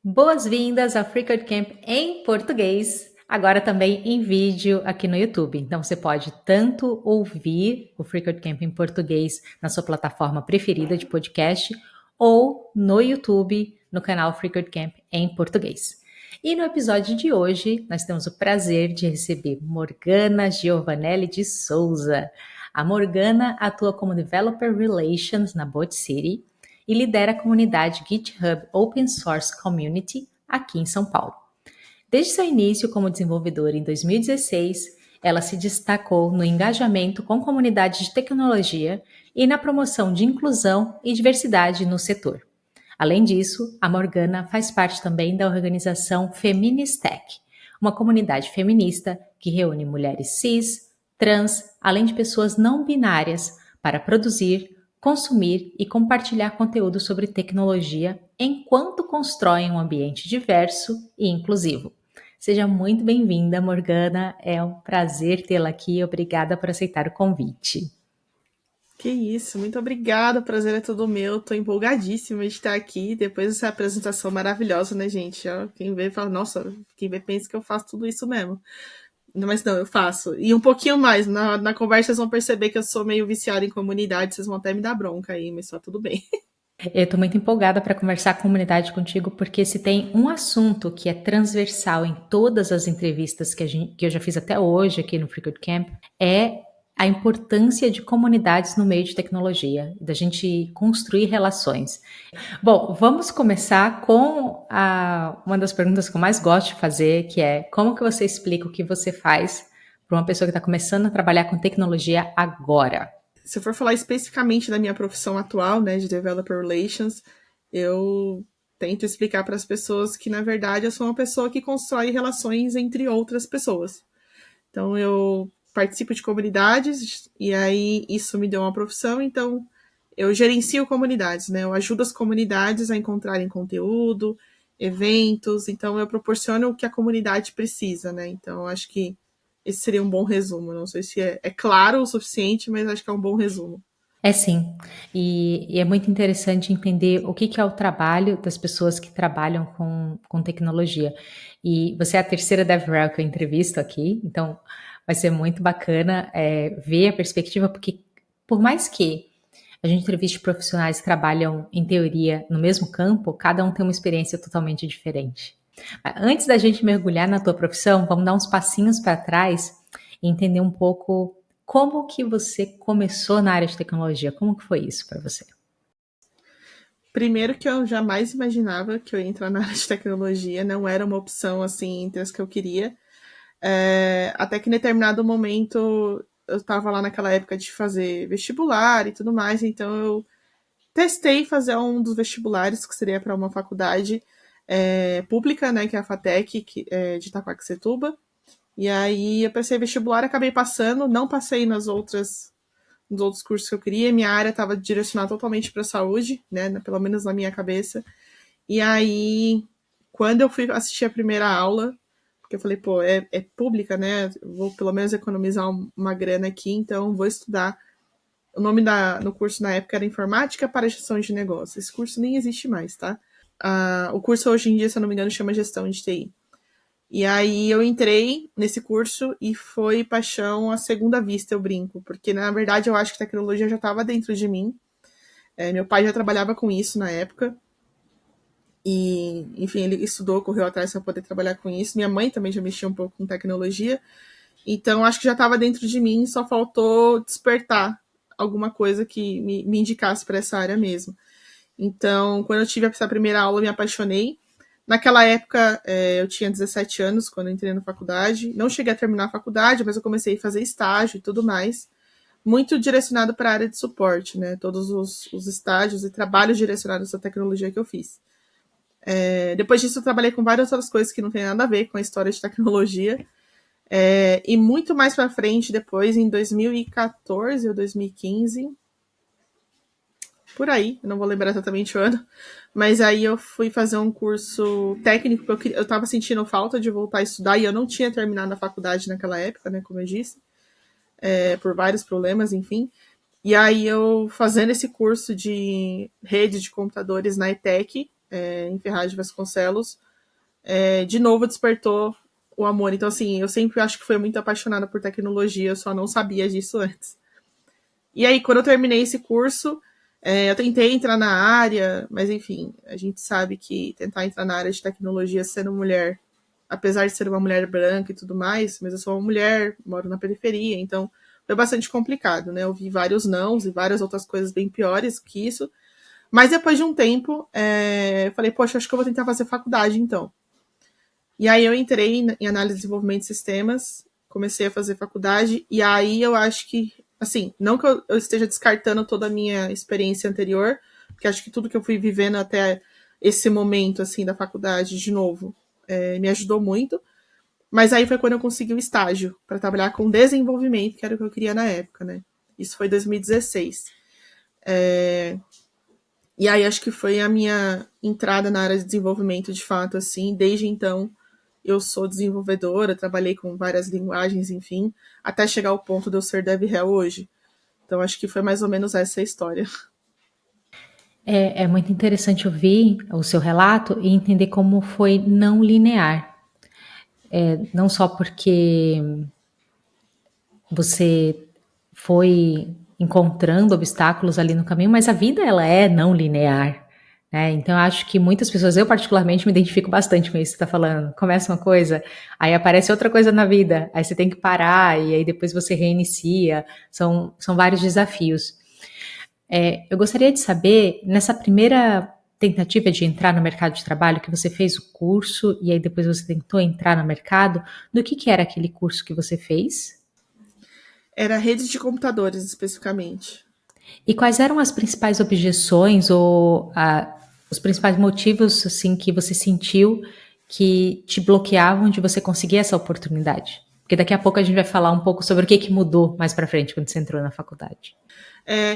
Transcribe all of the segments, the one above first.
Boas-vindas ao Freecode Camp em português, agora também em vídeo aqui no YouTube. Então você pode tanto ouvir o Freecode Camp em português na sua plataforma preferida de podcast ou no YouTube, no canal Freecode Camp em português. E no episódio de hoje, nós temos o prazer de receber Morgana Giovanelli de Souza. A Morgana atua como Developer Relations na Bot City e lidera a comunidade GitHub Open Source Community aqui em São Paulo. Desde seu início como desenvolvedora em 2016, ela se destacou no engajamento com comunidades de tecnologia e na promoção de inclusão e diversidade no setor. Além disso, a Morgana faz parte também da organização Feministech, uma comunidade feminista que reúne mulheres cis, trans, além de pessoas não binárias, para produzir, consumir e compartilhar conteúdo sobre tecnologia enquanto constroem um ambiente diverso e inclusivo. Seja muito bem-vinda, Morgana. É um prazer tê-la aqui. Obrigada por aceitar o convite. Que isso, muito obrigada, o prazer é todo meu, tô empolgadíssima de estar aqui, depois dessa apresentação maravilhosa, né, gente? Ó, quem vê fala, nossa, quem vê pensa que eu faço tudo isso mesmo. Mas não, eu faço. E um pouquinho mais, na conversa vocês vão perceber que eu sou meio viciada em comunidade, vocês vão até me dar bronca aí, mas tá tudo bem. Eu estou muito empolgada para conversar com a comunidade contigo, porque se tem um assunto que é transversal em todas as entrevistas que eu já fiz até hoje aqui no Freecode Camp, é a importância de comunidades no meio de tecnologia, da gente construir relações. Bom, vamos começar com uma das perguntas que eu mais gosto de fazer, que é como que você explica o que você faz para uma pessoa que está começando a trabalhar com tecnologia agora? Se eu for falar especificamente da minha profissão atual, né, de Developer Relations, eu tento explicar para as pessoas que, na verdade, eu sou uma pessoa que constrói relações entre outras pessoas. Então, eu participo de comunidades e aí isso me deu uma profissão, então eu gerencio comunidades, né? Eu ajudo as comunidades a encontrarem conteúdo, eventos, então eu proporciono o que a comunidade precisa, né? Então, eu acho que esse seria um bom resumo. Não sei se é claro o suficiente, mas acho que é um bom resumo. É sim, e é muito interessante entender o que é o trabalho das pessoas que trabalham com tecnologia. E você é a terceira DevRel que eu entrevisto aqui, então vai ser muito bacana ver a perspectiva, porque por mais que a gente entreviste profissionais que trabalham, em teoria, no mesmo campo, cada um tem uma experiência totalmente diferente. Antes da gente mergulhar na tua profissão, vamos dar uns passinhos para trás e entender um pouco como que você começou na área de tecnologia. Como que foi isso para você? Primeiro que eu jamais imaginava que eu ia entrar na área de tecnologia, não era uma opção assim entre as que eu queria. Até que em determinado momento eu estava lá naquela época de fazer vestibular e tudo mais, então eu testei fazer um dos vestibulares, que seria para uma faculdade pública, né, que é a FATEC, de Itaquaquecetuba. E aí eu passei vestibular, acabei passando, não passei nos outros cursos que eu queria. Minha área estava direcionada totalmente para a saúde, né, pelo menos na minha cabeça. E aí, quando eu fui assistir a primeira aula, porque eu falei, pô, é pública, né? Vou pelo menos economizar uma grana aqui, então vou estudar. O nome no curso na época era Informática para Gestão de Negócios. Esse curso nem existe mais, tá? O curso hoje em dia, se eu não me engano, chama Gestão de TI. E aí eu entrei nesse curso e foi paixão à segunda vista, eu brinco, porque na verdade eu acho que tecnologia já estava dentro de mim. Meu pai já trabalhava com isso na época. E, enfim, ele estudou, correu atrás para poder trabalhar com isso. Minha mãe também já mexia um pouco com tecnologia. Então, acho que já estava dentro de mim, só faltou despertar alguma coisa que me indicasse para essa área mesmo. Então, quando eu tive essa primeira aula, eu me apaixonei. Naquela época, eu tinha 17 anos, quando eu entrei na faculdade. Não cheguei a terminar a faculdade, mas eu comecei a fazer estágio e tudo mais. Muito direcionado para a área de suporte, né? Todos os estágios e trabalhos direcionados à tecnologia que eu fiz. Depois disso, eu trabalhei com várias outras coisas que não tem nada a ver com a história de tecnologia. E muito mais para frente, depois, em 2014 ou 2015, por aí, eu não vou lembrar exatamente o ano, mas aí eu fui fazer um curso técnico, porque eu estava sentindo falta de voltar a estudar, e eu não tinha terminado a faculdade naquela época, né, como eu disse, por vários problemas, enfim. E aí eu fazendo esse curso de rede de computadores na ETEC, em Ferraz de Vasconcelos, de novo despertou o amor. Então, assim, eu sempre acho que fui muito apaixonada por tecnologia, eu só não sabia disso antes. E aí, quando eu terminei esse curso, eu tentei entrar na área, mas enfim, a gente sabe que tentar entrar na área de tecnologia sendo mulher, apesar de ser uma mulher branca e tudo mais, mas eu sou uma mulher, moro na periferia, então foi bastante complicado, né? Eu vi vários nãos e várias outras coisas bem piores que isso. Mas depois de um tempo, eu falei, poxa, acho que eu vou tentar fazer faculdade então. E aí eu entrei em análise de desenvolvimento de sistemas, comecei a fazer faculdade, e aí eu acho que, assim, não que eu esteja descartando toda a minha experiência anterior, porque acho que tudo que eu fui vivendo até esse momento, assim, da faculdade, de novo, me ajudou muito. Mas aí foi quando eu consegui o estágio para trabalhar com desenvolvimento, que era o que eu queria na época, né? Isso foi 2016. E aí acho que foi a minha entrada na área de desenvolvimento, de fato, assim. Desde então, eu sou desenvolvedora, trabalhei com várias linguagens, enfim, até chegar ao ponto de eu ser DevRel hoje. Então, acho que foi mais ou menos essa a história. É muito interessante ouvir o seu relato e entender como foi não linear. Não só porque você foi encontrando obstáculos ali no caminho, mas a vida ela é não linear. Né? Então eu acho que muitas pessoas, eu particularmente me identifico bastante com isso que você está falando. Começa uma coisa, aí aparece outra coisa na vida, aí você tem que parar e aí depois você reinicia. São vários desafios. Eu gostaria de saber, nessa primeira tentativa de entrar no mercado de trabalho, que você fez o curso e aí depois você tentou entrar no mercado, do que era aquele curso que você fez? Era rede de computadores, especificamente. E quais eram as principais objeções ou os principais motivos assim que você sentiu que te bloqueavam de você conseguir essa oportunidade? Porque daqui a pouco a gente vai falar um pouco sobre o que mudou mais para frente quando você entrou na faculdade.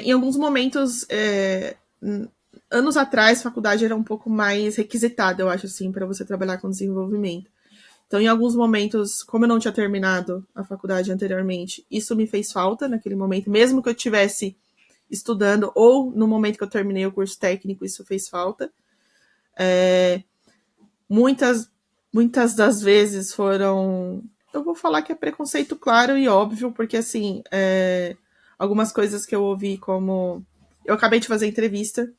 Em alguns momentos, anos atrás, a faculdade era um pouco mais requisitada, eu acho, assim, para você trabalhar com desenvolvimento. Então, em alguns momentos, como eu não tinha terminado a faculdade anteriormente, isso me fez falta naquele momento, mesmo que eu tivesse estudando, ou no momento que eu terminei o curso técnico, isso fez falta. Muitas, muitas das vezes foram. Eu vou falar que é preconceito claro e óbvio, porque assim, algumas coisas que eu ouvi, como. Eu acabei de fazer entrevista,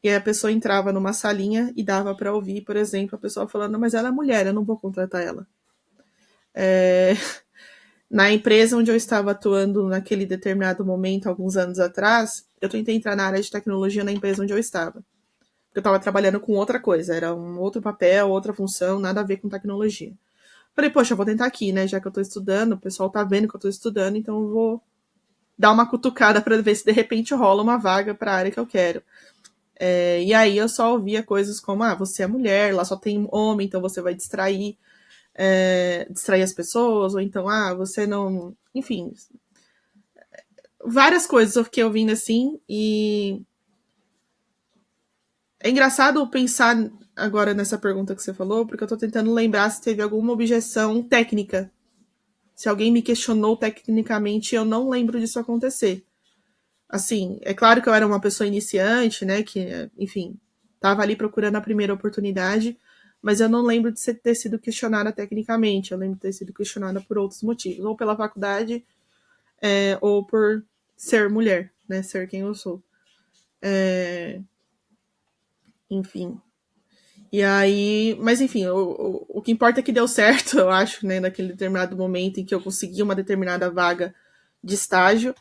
e aí a pessoa entrava numa salinha e dava para ouvir, por exemplo, a pessoa falando, mas ela é mulher, eu não vou contratar ela. Na empresa onde eu estava atuando naquele determinado momento, alguns anos atrás, eu tentei entrar na área de tecnologia na empresa onde eu estava. Porque eu estava trabalhando com outra coisa, era um outro papel, outra função, nada a ver com tecnologia. Falei, poxa, eu vou tentar aqui, né? Já que eu estou estudando, o pessoal tá vendo que eu estou estudando, então eu vou dar uma cutucada para ver se de repente rola uma vaga para a área que eu quero. E aí eu só ouvia coisas como, você é mulher, lá só tem homem, então você vai distrair as pessoas, ou então, você não. Enfim, várias coisas eu fiquei ouvindo assim, e é engraçado pensar agora nessa pergunta que você falou, porque eu tô tentando lembrar se teve alguma objeção técnica. Se alguém me questionou tecnicamente, eu não lembro disso acontecer. Assim, é claro que eu era uma pessoa iniciante, né, que, enfim, tava ali procurando a primeira oportunidade, mas eu não lembro de ter sido questionada tecnicamente, eu lembro de ter sido questionada por outros motivos, ou pela faculdade, ou por ser mulher, né, ser quem eu sou. Enfim. E aí, mas enfim, o que importa é que deu certo, eu acho, né, naquele determinado momento em que eu consegui uma determinada vaga de estágio,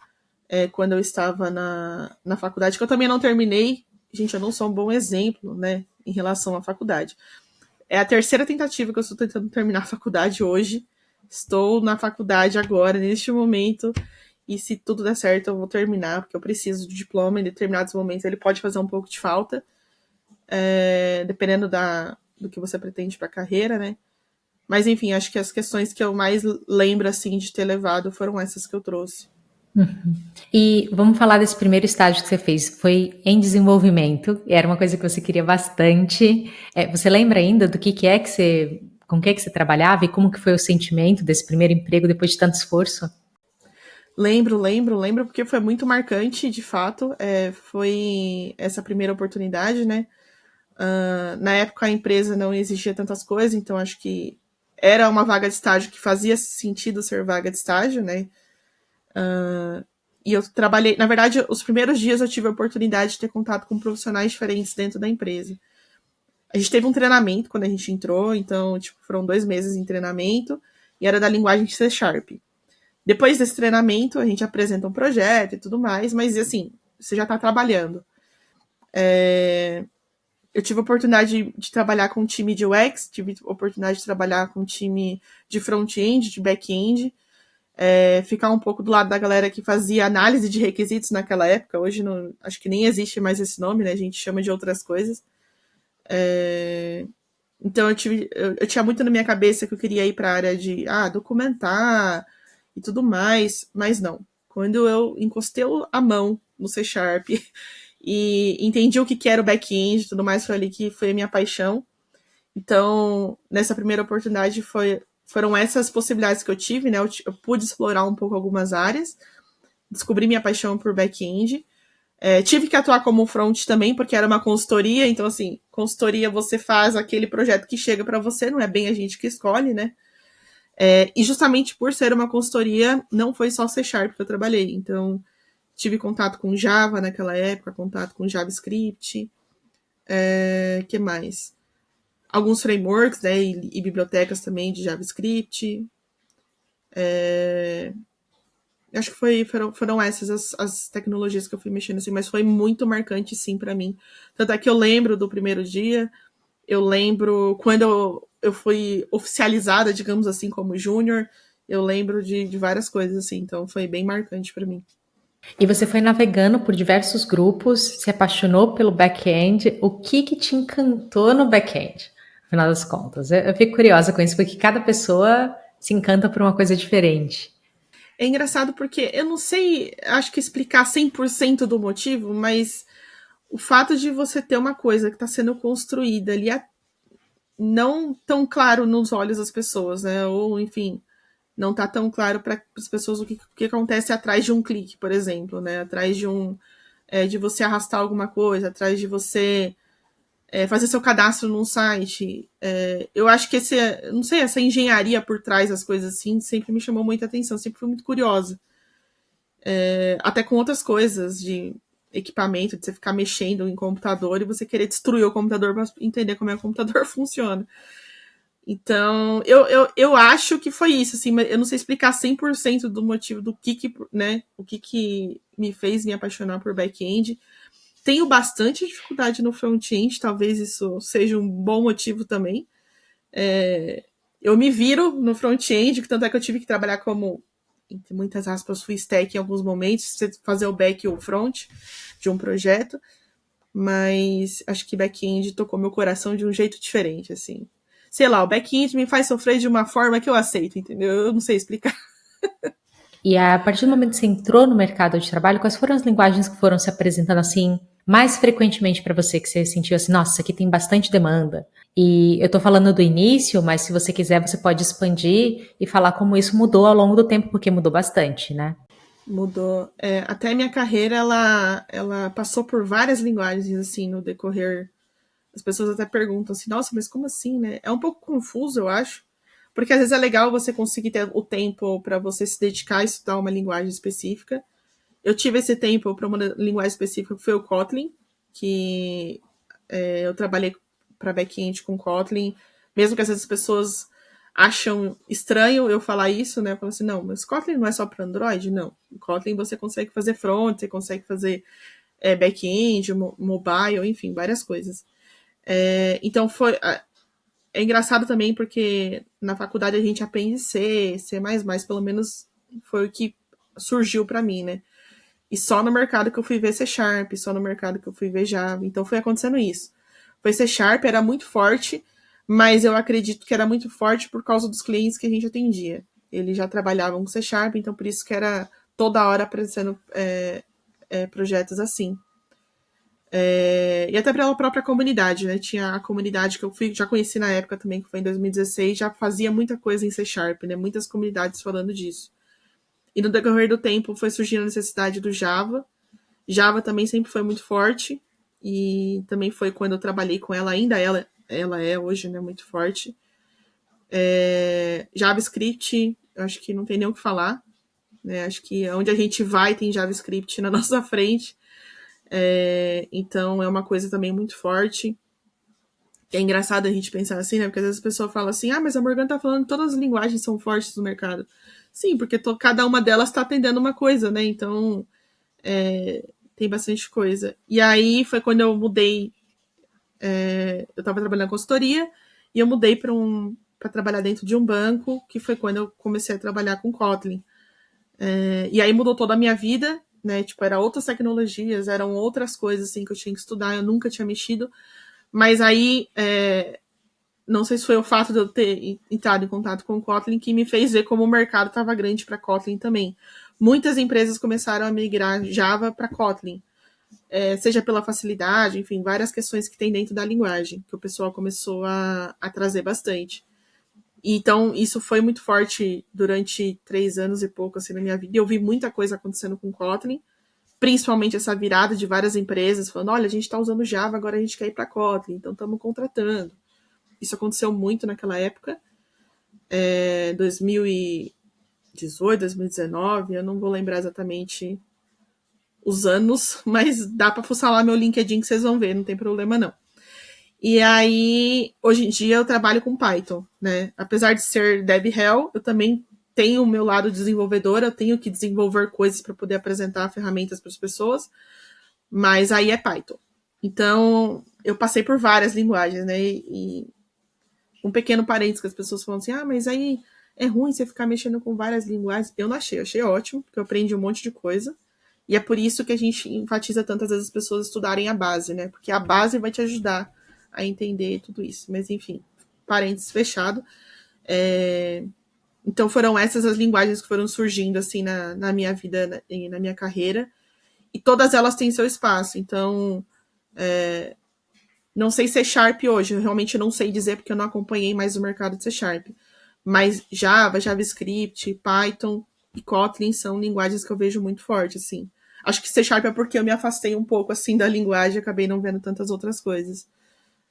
quando eu estava na faculdade, que eu também não terminei. Gente, eu não sou um bom exemplo, né, em relação à faculdade. É a terceira tentativa que eu estou tentando terminar a faculdade hoje. Estou na faculdade agora, neste momento, e se tudo der certo, eu vou terminar, porque eu preciso de diploma. Em determinados momentos ele pode fazer um pouco de falta, dependendo do que você pretende para a carreira, né? Mas enfim, acho que as questões que eu mais lembro assim de ter levado foram essas que eu trouxe. E vamos falar desse primeiro estágio que você fez. Foi em desenvolvimento, e era uma coisa que você queria bastante. Você lembra ainda do que é que você, com o que você trabalhava e como que foi o sentimento desse primeiro emprego depois de tanto esforço? Lembro, porque foi muito marcante, de fato. Foi essa primeira oportunidade, né? Na época a empresa não exigia tantas coisas, então acho que era uma vaga de estágio que fazia sentido ser vaga de estágio, né? E eu trabalhei, na verdade, os primeiros dias eu tive a oportunidade de ter contato com profissionais diferentes dentro da empresa. A gente teve um treinamento quando a gente entrou, então, tipo, foram 2 meses em treinamento, e era da linguagem C Sharp. Depois desse treinamento, a gente apresenta um projeto e tudo mais, mas assim, você já está trabalhando. Eu tive a oportunidade de trabalhar com um time de UX, tive a oportunidade de trabalhar com um time de front-end, de back-end, ficar um pouco do lado da galera que fazia análise de requisitos naquela época. Hoje não, acho que nem existe mais esse nome, né? A gente chama de outras coisas. Então eu tinha muito na minha cabeça que eu queria ir para a área de documentar e tudo mais, mas não. Quando eu encostei a mão no C Sharp e entendi o que era o back-end e tudo mais, foi ali que foi a minha paixão. Então, nessa primeira oportunidade foram essas possibilidades que eu tive, né? Eu pude explorar um pouco algumas áreas, descobri minha paixão por back-end. Tive que atuar como front também, porque era uma consultoria, então assim, consultoria você faz aquele projeto que chega para você, não é bem a gente que escolhe, né? E justamente por ser uma consultoria, não foi só C Sharp que eu trabalhei, então tive contato com Java naquela época, contato com JavaScript, que mais? Alguns frameworks, né, e bibliotecas também de JavaScript. Acho que foram essas as tecnologias que eu fui mexendo, assim, mas foi muito marcante, sim, para mim. Tanto é que eu lembro do primeiro dia, eu lembro quando eu fui oficializada, digamos assim, como júnior, eu lembro de várias coisas, assim, então foi bem marcante para mim. E você foi navegando por diversos grupos, se apaixonou pelo back-end. O que te encantou no back-end, afinal das contas? Eu fico curiosa com isso, porque cada pessoa se encanta por uma coisa diferente. É engraçado porque eu não sei, acho que explicar 100% do motivo, mas o fato de você ter uma coisa que está sendo construída ali não tão claro nos olhos das pessoas, né? Ou, enfim, não tá tão claro para as pessoas o que acontece atrás de um clique, por exemplo, né? Atrás de você arrastar alguma coisa, atrás de você fazer seu cadastro num site. Eu acho que não sei, essa engenharia por trás das coisas assim sempre me chamou muita atenção, sempre fui muito curiosa. Até com outras coisas de equipamento, de você ficar mexendo em computador e você querer destruir o computador para entender como é que o computador funciona. Então, eu acho que foi isso, assim, mas eu não sei explicar 100% do motivo do né, o que me fez me apaixonar por back-end. Tenho bastante dificuldade no front-end, talvez isso seja um bom motivo também. Eu me viro no front-end, tanto é que eu tive que trabalhar como, entre muitas aspas, full stack em alguns momentos, fazer o back e o front de um projeto, mas acho que back-end tocou meu coração de um jeito diferente, assim. Sei lá, o back-end me faz sofrer de uma forma que eu aceito, entendeu? Eu não sei explicar. E a partir do momento que você entrou no mercado de trabalho, quais foram as linguagens que foram se apresentando assim mais frequentemente para você, que você sentiu assim, nossa, isso aqui tem bastante demanda? E eu tô falando do início, mas se você quiser, você pode expandir e falar como isso mudou ao longo do tempo, porque mudou bastante, né? Mudou. Até a minha carreira, ela passou por várias linguagens, assim, no decorrer. As pessoas até perguntam assim, nossa, mas como assim, né? É um pouco confuso, eu acho. Porque às vezes é legal você conseguir ter o tempo para você se dedicar a estudar uma linguagem específica. Eu tive esse tempo para uma linguagem específica que foi o Kotlin, que eu trabalhei para back-end com Kotlin, mesmo que às vezes as pessoas acham estranho eu falar isso, né? Eu falo assim, não, mas Kotlin não é só para Android? Não. Kotlin você consegue fazer front, você consegue fazer back-end, mobile, enfim, várias coisas. Então é engraçado também porque na faculdade a gente aprende C, pelo menos foi o que surgiu para mim, né? E só no mercado que eu fui ver C Sharp, só no mercado que eu fui ver Java. Então foi acontecendo isso. Foi C Sharp, era muito forte, mas eu acredito que era muito forte por causa dos clientes que a gente atendia. Eles já trabalhavam com C Sharp, então por isso que era toda hora aparecendo projetos assim. E até pela própria comunidade, né? Tinha a comunidade que eu já conheci na época também, que foi em 2016, já fazia muita coisa em C Sharp, né? Muitas comunidades falando disso. E no decorrer do tempo foi surgindo a necessidade do Java. Java também sempre foi muito forte. e também foi quando eu trabalhei com ela, ainda ela é hoje, né, muito forte. JavaScript, eu acho que não tem nem o que falar, né? Acho que onde a gente vai tem JavaScript na nossa frente. Então é uma coisa também muito forte. É engraçado a gente pensar assim, né? Porque às vezes a pessoa fala assim, mas a Morgana tá falando que todas as linguagens são fortes no mercado. Sim, porque cada uma delas está atendendo uma coisa, né? Então tem bastante coisa. E aí foi quando eu mudei. Eu estava trabalhando na consultoria e eu mudei para trabalhar dentro de um banco, que foi quando eu comecei a trabalhar com Kotlin. E aí mudou toda a minha vida, né? Tipo, eram outras tecnologias, eram outras coisas assim que eu tinha que estudar, eu nunca tinha mexido. Mas aí, não sei se foi o fato de eu ter entrado em contato com o Kotlin que me fez ver como o mercado estava grande para Kotlin também. Muitas empresas começaram a migrar Java para Kotlin, seja pela facilidade, enfim, várias questões que tem dentro da linguagem, que o pessoal começou a trazer bastante. Então, isso foi muito forte durante 3 anos e pouco assim, na minha vida. Eu vi muita coisa acontecendo com Kotlin, principalmente essa virada de várias empresas falando, olha, a gente está usando Java, agora a gente quer ir para Kotlin, então estamos contratando. Isso aconteceu muito naquela época, 2018, 2019, eu não vou lembrar exatamente os anos, mas dá para fuçar lá meu LinkedIn que vocês vão ver, não tem problema não. E aí, hoje em dia eu trabalho com Python, né? Apesar de ser DevRel, eu também tenho o meu lado desenvolvedor, eu tenho que desenvolver coisas para poder apresentar ferramentas para as pessoas, mas aí é Python. Então, eu passei por várias linguagens, né? E um pequeno parênteses que as pessoas falam assim, mas aí é ruim você ficar mexendo com várias linguagens. Eu não achei, eu achei ótimo, porque eu aprendi um monte de coisa. E é por isso que a gente enfatiza tantas vezes as pessoas estudarem a base, né? Porque a base vai te ajudar a entender tudo isso. Mas, enfim, parênteses fechado. Então, foram essas as linguagens que foram surgindo, assim, na minha vida e na minha carreira. E todas elas têm seu espaço. Então, não sei C Sharp hoje. Eu realmente não sei dizer, porque eu não acompanhei mais o mercado de C Sharp. Mas Java, JavaScript, Python e Kotlin são linguagens que eu vejo muito forte, assim. Acho que C Sharp é porque eu me afastei um pouco, assim, da linguagem, acabei não vendo tantas outras coisas.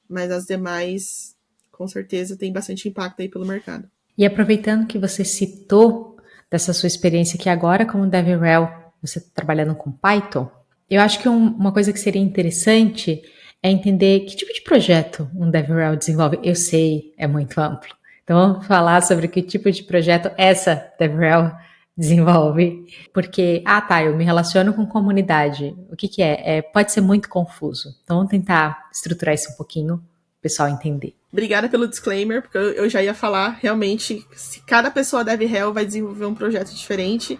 Mas as demais, com certeza, tem bastante impacto aí pelo mercado. E aproveitando que você citou dessa sua experiência que agora como DevRel, você está trabalhando com Python, eu acho que uma coisa que seria interessante é entender que tipo de projeto um DevRel desenvolve. Eu sei, é muito amplo. Então vamos falar sobre que tipo de projeto essa DevRel desenvolve. Porque, eu me relaciono com comunidade. O que é? Pode ser muito confuso. Então vamos tentar estruturar isso um pouquinho, o pessoal entender. Obrigada pelo disclaimer, porque eu já ia falar, realmente, se cada pessoa DevRel vai desenvolver um projeto diferente,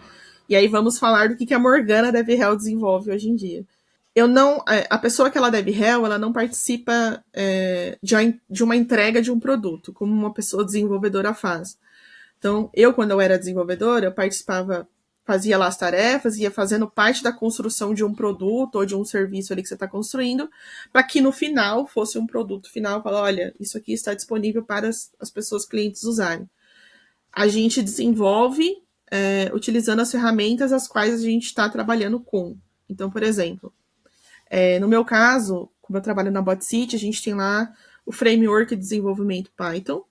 e aí vamos falar do que a Morgana DevRel desenvolve hoje em dia. A pessoa que ela DevRel, ela não participa de uma entrega de um produto, como uma pessoa desenvolvedora faz. Então, quando eu era desenvolvedora, eu participava, fazia lá as tarefas, ia fazendo parte da construção de um produto ou de um serviço ali que você está construindo, para que no final fosse um produto final, falar, olha, isso aqui está disponível para as pessoas clientes usarem. A gente desenvolve utilizando as ferramentas as quais a gente está trabalhando com. Então, por exemplo, no meu caso, como eu trabalho na BotCity, a gente tem lá o framework de desenvolvimento Python,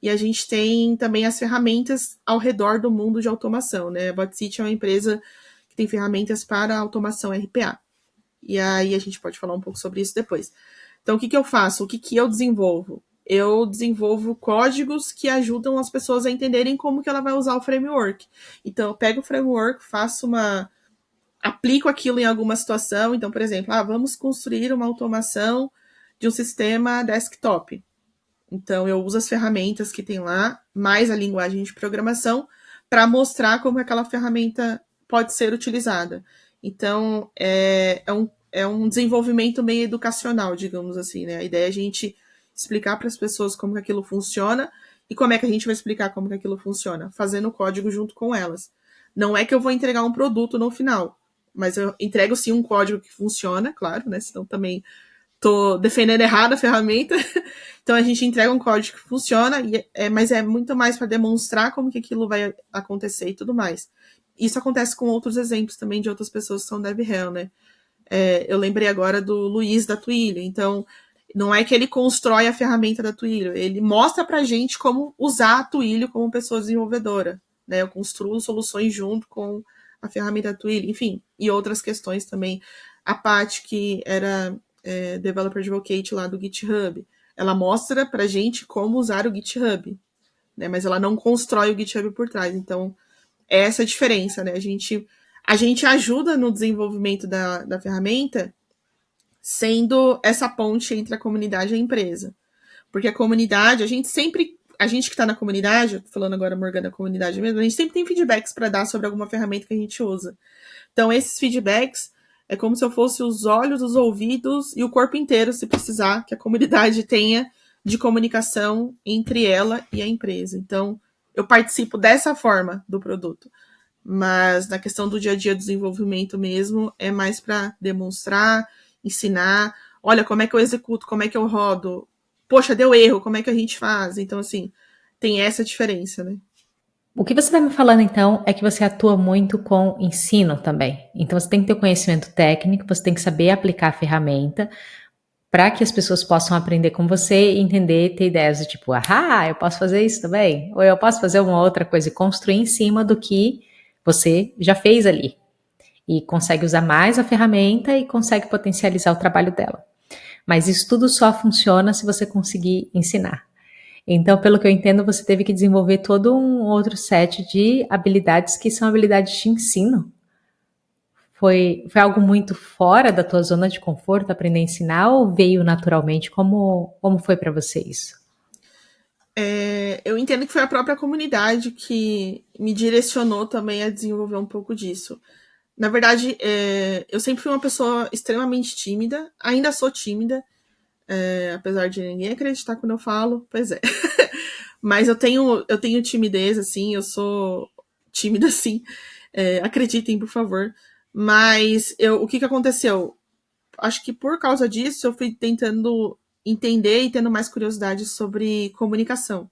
e a gente tem também as ferramentas ao redor do mundo de automação, né? A BotCity é uma empresa que tem ferramentas para automação RPA. E aí a gente pode falar um pouco sobre isso depois. Então, o que eu faço? O que eu desenvolvo? Eu desenvolvo códigos que ajudam as pessoas a entenderem como que ela vai usar o framework. Então, eu pego o framework, aplico aquilo em alguma situação. Então, por exemplo, vamos construir uma automação de um sistema desktop. Então, eu uso as ferramentas que tem lá, mais a linguagem de programação, para mostrar como aquela ferramenta pode ser utilizada. Então, é um desenvolvimento meio educacional, digamos assim, né? A ideia é a gente explicar para as pessoas como que aquilo funciona e como é que a gente vai explicar como que aquilo funciona, fazendo o código junto com elas. Não é que eu vou entregar um produto no final, mas eu entrego sim um código que funciona, claro, né? Senão também tô defendendo errado a ferramenta. Então a gente entrega um código que funciona, mas é muito mais para demonstrar como que aquilo vai acontecer e tudo mais. Isso acontece com outros exemplos também de outras pessoas que são DevRel, né? Eu lembrei agora do Luiz da Twilio. Então, não é que ele constrói a ferramenta da Twilio, ele mostra pra gente como usar a Twilio como pessoa desenvolvedora. Né? Eu construo soluções junto com a ferramenta da Twilio, enfim, e outras questões também. A Paty, que era Developer Advocate lá do GitHub, ela mostra pra gente como usar o GitHub, né? Mas ela não constrói o GitHub por trás. Então, é essa a diferença, né? A gente ajuda no desenvolvimento da ferramenta, sendo essa ponte entre a comunidade e a empresa. Porque a comunidade, a gente que está na comunidade, falando agora, Morgana, da comunidade mesmo, a gente sempre tem feedbacks para dar sobre alguma ferramenta que a gente usa. Então, esses feedbacks é como se eu fosse os olhos, os ouvidos e o corpo inteiro, se precisar, que a comunidade tenha de comunicação entre ela e a empresa. Então, eu participo dessa forma do produto. Mas na questão do dia a dia do desenvolvimento mesmo, é mais para demonstrar, ensinar. Olha, como é que eu executo, como é que eu rodo. Poxa, deu erro, como é que a gente faz? Então, assim, tem essa diferença, né? O que você está me falando, então, é que você atua muito com ensino também. Então, você tem que ter o conhecimento técnico, você tem que saber aplicar a ferramenta para que as pessoas possam aprender com você e entender, ter ideias do tipo, ah, eu posso fazer isso também? Ou eu posso fazer uma outra coisa e construir em cima do que você já fez ali. E consegue usar mais a ferramenta e consegue potencializar o trabalho dela. Mas isso tudo só funciona se você conseguir ensinar. Então, pelo que eu entendo, você teve que desenvolver todo um outro set de habilidades que são habilidades de ensino. Foi algo muito fora da tua zona de conforto aprender a ensinar ou veio naturalmente? Como foi para você isso? Eu entendo que foi a própria comunidade que me direcionou também a desenvolver um pouco disso. Na verdade, eu sempre fui uma pessoa extremamente tímida, ainda sou tímida, apesar de ninguém acreditar quando eu falo, pois é. Mas eu tenho timidez, assim, eu sou tímida, assim, acreditem, por favor. Mas o que aconteceu? Acho que por causa disso eu fui tentando entender e tendo mais curiosidade sobre comunicação.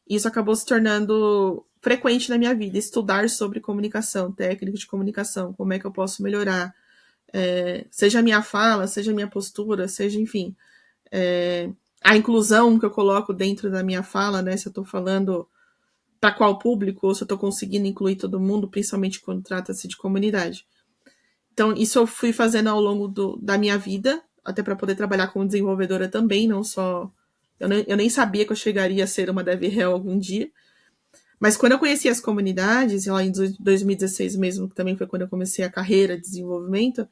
Isso acabou se tornando frequente na minha vida, estudar sobre comunicação, técnica de comunicação, como é que eu posso melhorar, seja a minha fala, seja a minha postura, seja, enfim, a inclusão que eu coloco dentro da minha fala, né? Se eu estou falando para qual público, ou se eu estou conseguindo incluir todo mundo, principalmente quando trata-se de comunidade. Então, isso eu fui fazendo ao longo da minha vida, até para poder trabalhar como desenvolvedora também, não só. Eu nem sabia que eu chegaria a ser uma DevRel algum dia. Mas quando eu conheci as comunidades, lá em 2016 mesmo, que também foi quando eu comecei a carreira de desenvolvimento,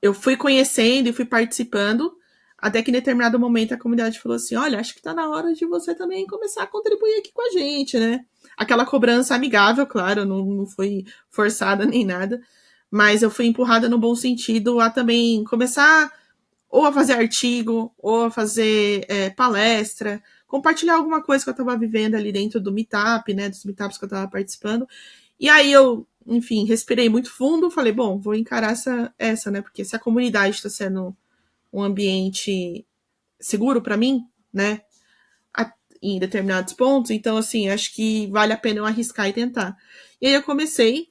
eu fui conhecendo e fui participando, até que em determinado momento a comunidade falou assim: olha, acho que tá na hora de você também começar a contribuir aqui com a gente, né? Aquela cobrança amigável, claro, não foi forçada nem nada, mas eu fui empurrada no bom sentido a também começar ou a fazer artigo, ou a fazer palestra, compartilhar alguma coisa que eu estava vivendo ali dentro do meetup, né? Dos meetups que eu estava participando. E aí eu, enfim, respirei muito fundo, falei, bom, vou encarar essa, né? Porque se a comunidade está sendo um ambiente seguro para mim, né? Em determinados pontos, então, assim, acho que vale a pena eu arriscar e tentar. E aí eu comecei,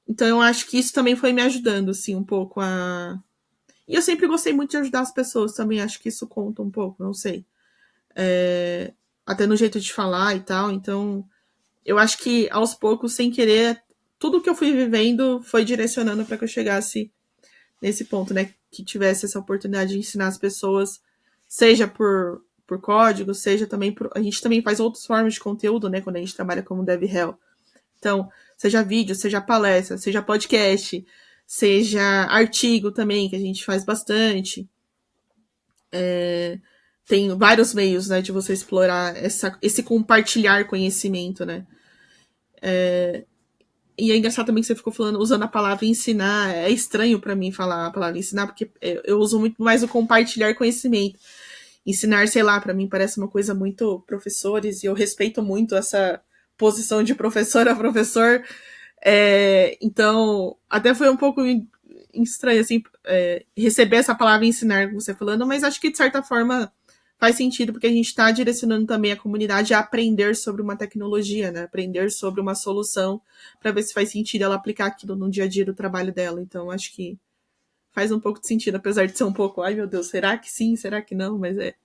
então eu acho que isso também foi me ajudando, assim, um pouco a. E eu sempre gostei muito de ajudar as pessoas também, acho que isso conta um pouco, não sei. Até no jeito de falar e tal, então eu acho que aos poucos, sem querer, tudo que eu fui vivendo foi direcionando para que eu chegasse nesse ponto, né? Que tivesse essa oportunidade de ensinar as pessoas, seja por código, seja também por. A gente também faz outras formas de conteúdo, né? Quando a gente trabalha como DevRel. Então, seja vídeo, seja palestra, seja podcast, seja artigo também, que a gente faz bastante. Tem vários meios, né, de você explorar esse compartilhar conhecimento, né? E é engraçado também que você ficou falando, usando a palavra ensinar. É estranho para mim falar a palavra ensinar, porque eu uso muito mais o compartilhar conhecimento. Ensinar, sei lá, para mim parece uma coisa muito professores, e eu respeito muito essa posição de professor a professor. Então, até foi um pouco estranho, assim, receber essa palavra ensinar, como você falando, mas acho que, de certa forma, faz sentido, porque a gente está direcionando também a comunidade a aprender sobre uma tecnologia, né? Aprender sobre uma solução, para ver se faz sentido ela aplicar aquilo no dia a dia do trabalho dela. Então, acho que faz um pouco de sentido, apesar de ser um pouco, ai meu Deus, será que sim, será que não? Mas é.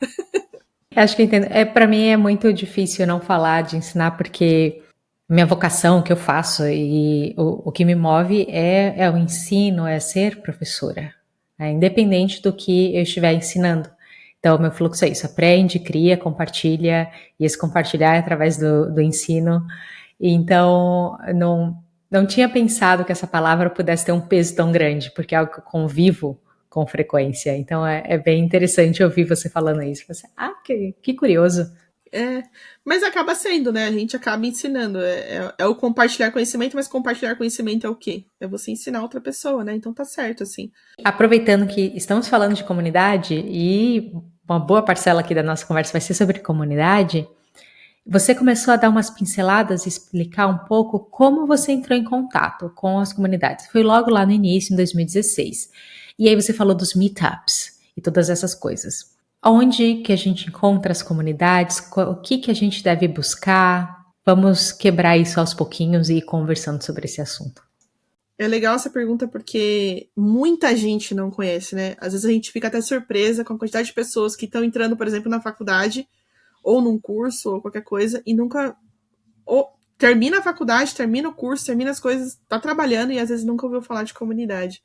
Acho que eu entendo. Para mim é muito difícil não falar de ensinar, porque minha vocação, o que eu faço e o que me move é o ensino, é ser professora, independente do que eu estiver ensinando. Então, meu fluxo é isso: aprende, cria, compartilha, e esse compartilhar é através do ensino. Então, não tinha pensado que essa palavra pudesse ter um peso tão grande, porque é algo que eu convivo com frequência. Então, é bem interessante ouvir você falando isso. Você, que curioso. Mas acaba sendo, né? A gente acaba ensinando. É o compartilhar conhecimento, mas compartilhar conhecimento é o quê? É você ensinar outra pessoa, né? Então tá certo, assim. Aproveitando que estamos falando de comunidade e uma boa parcela aqui da nossa conversa vai ser sobre comunidade, você começou a dar umas pinceladas e explicar um pouco como você entrou em contato com as comunidades. Foi logo lá no início, em 2016. E aí você falou dos meetups e todas essas coisas. Onde que a gente encontra as comunidades? O que a gente deve buscar? Vamos quebrar isso aos pouquinhos e ir conversando sobre esse assunto. É legal essa pergunta porque muita gente não conhece, né? Às vezes a gente fica até surpresa com a quantidade de pessoas que estão entrando, por exemplo, na faculdade, ou num curso, ou qualquer coisa, e nunca. Ou termina a faculdade, termina o curso, termina as coisas, tá trabalhando e às vezes nunca ouviu falar de comunidade.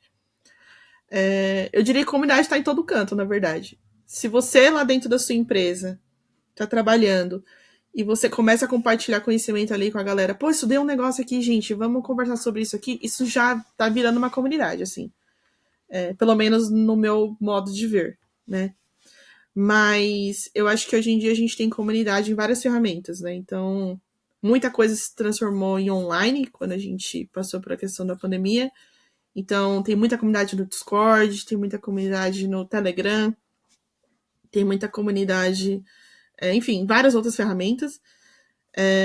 Eu diria que comunidade está em todo canto, na verdade. Se você lá dentro da sua empresa tá trabalhando e você começa a compartilhar conhecimento ali com a galera, pô, estudei um negócio aqui, gente, vamos conversar sobre isso aqui, isso já tá virando uma comunidade, assim. Pelo menos no meu modo de ver, né? Mas eu acho que hoje em dia a gente tem comunidade em várias ferramentas, né? Então, muita coisa se transformou em online quando a gente passou por a questão da pandemia. Então, tem muita comunidade no Discord, tem muita comunidade no Telegram, tem muita comunidade, enfim, várias outras ferramentas.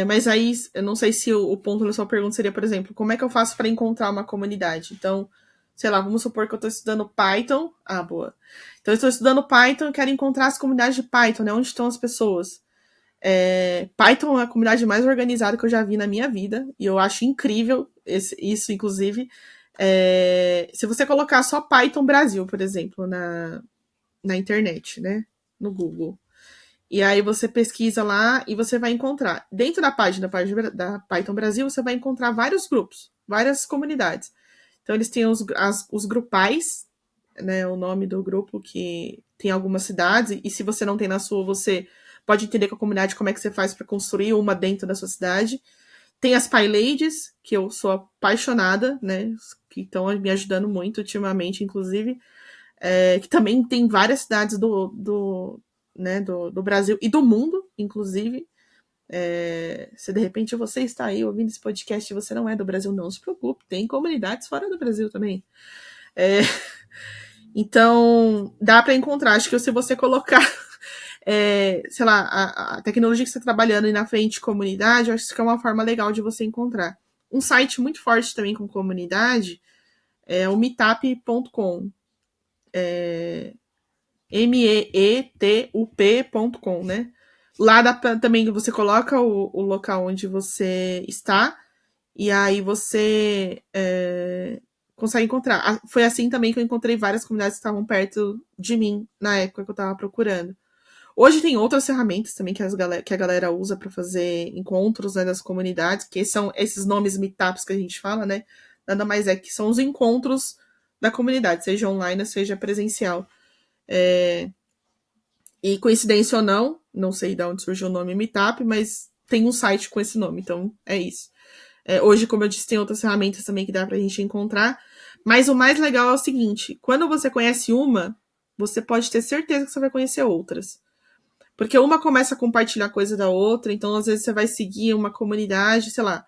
Mas aí, eu não sei se o ponto da sua pergunta seria, por exemplo, como é que eu faço para encontrar uma comunidade? Então, sei lá, vamos supor que eu estou estudando Python. Ah, boa. Então, eu estou estudando Python e quero encontrar as comunidades de Python, né? Onde estão as pessoas? Python é a comunidade mais organizada que eu já vi na minha vida, e eu acho incrível isso, inclusive. Se você colocar só Python Brasil, por exemplo, na internet, né? No Google. E aí você pesquisa lá e você vai encontrar. Dentro da página da Python Brasil, você vai encontrar vários grupos, várias comunidades. Então eles têm os grupais, né? O nome do grupo que tem algumas cidades, e se você não tem na sua, você pode entender com a comunidade como é que você faz para construir uma dentro da sua cidade. Tem as PyLadies, que eu sou apaixonada, né? Que estão me ajudando muito ultimamente, inclusive. Que também tem várias cidades do Brasil e do mundo, inclusive. Se de repente você está aí ouvindo esse podcast e você não é do Brasil, não se preocupe, tem comunidades fora do Brasil também. Então, dá para encontrar. Acho que se você colocar, sei lá, a tecnologia que você está trabalhando e na frente comunidade, eu acho que é uma forma legal de você encontrar. Um site muito forte também com comunidade é o meetup.com. meetup.com, né? Lá também você coloca o local onde você está e aí você consegue encontrar. Foi assim também que eu encontrei várias comunidades que estavam perto de mim na época que eu estava procurando. Hoje tem outras ferramentas também que a galera usa para fazer encontros, né, das comunidades, que são esses nomes meetups que a gente fala, né? Nada mais é que são os encontros da comunidade, seja online, seja presencial. E coincidência ou não, não sei de onde surgiu o nome Meetup, mas tem um site com esse nome, então é isso. Hoje, como eu disse, tem outras ferramentas também que dá pra gente encontrar, mas o mais legal é o seguinte, quando você conhece uma, você pode ter certeza que você vai conhecer outras. Porque uma começa a compartilhar coisa da outra, então às vezes você vai seguir uma comunidade, sei lá,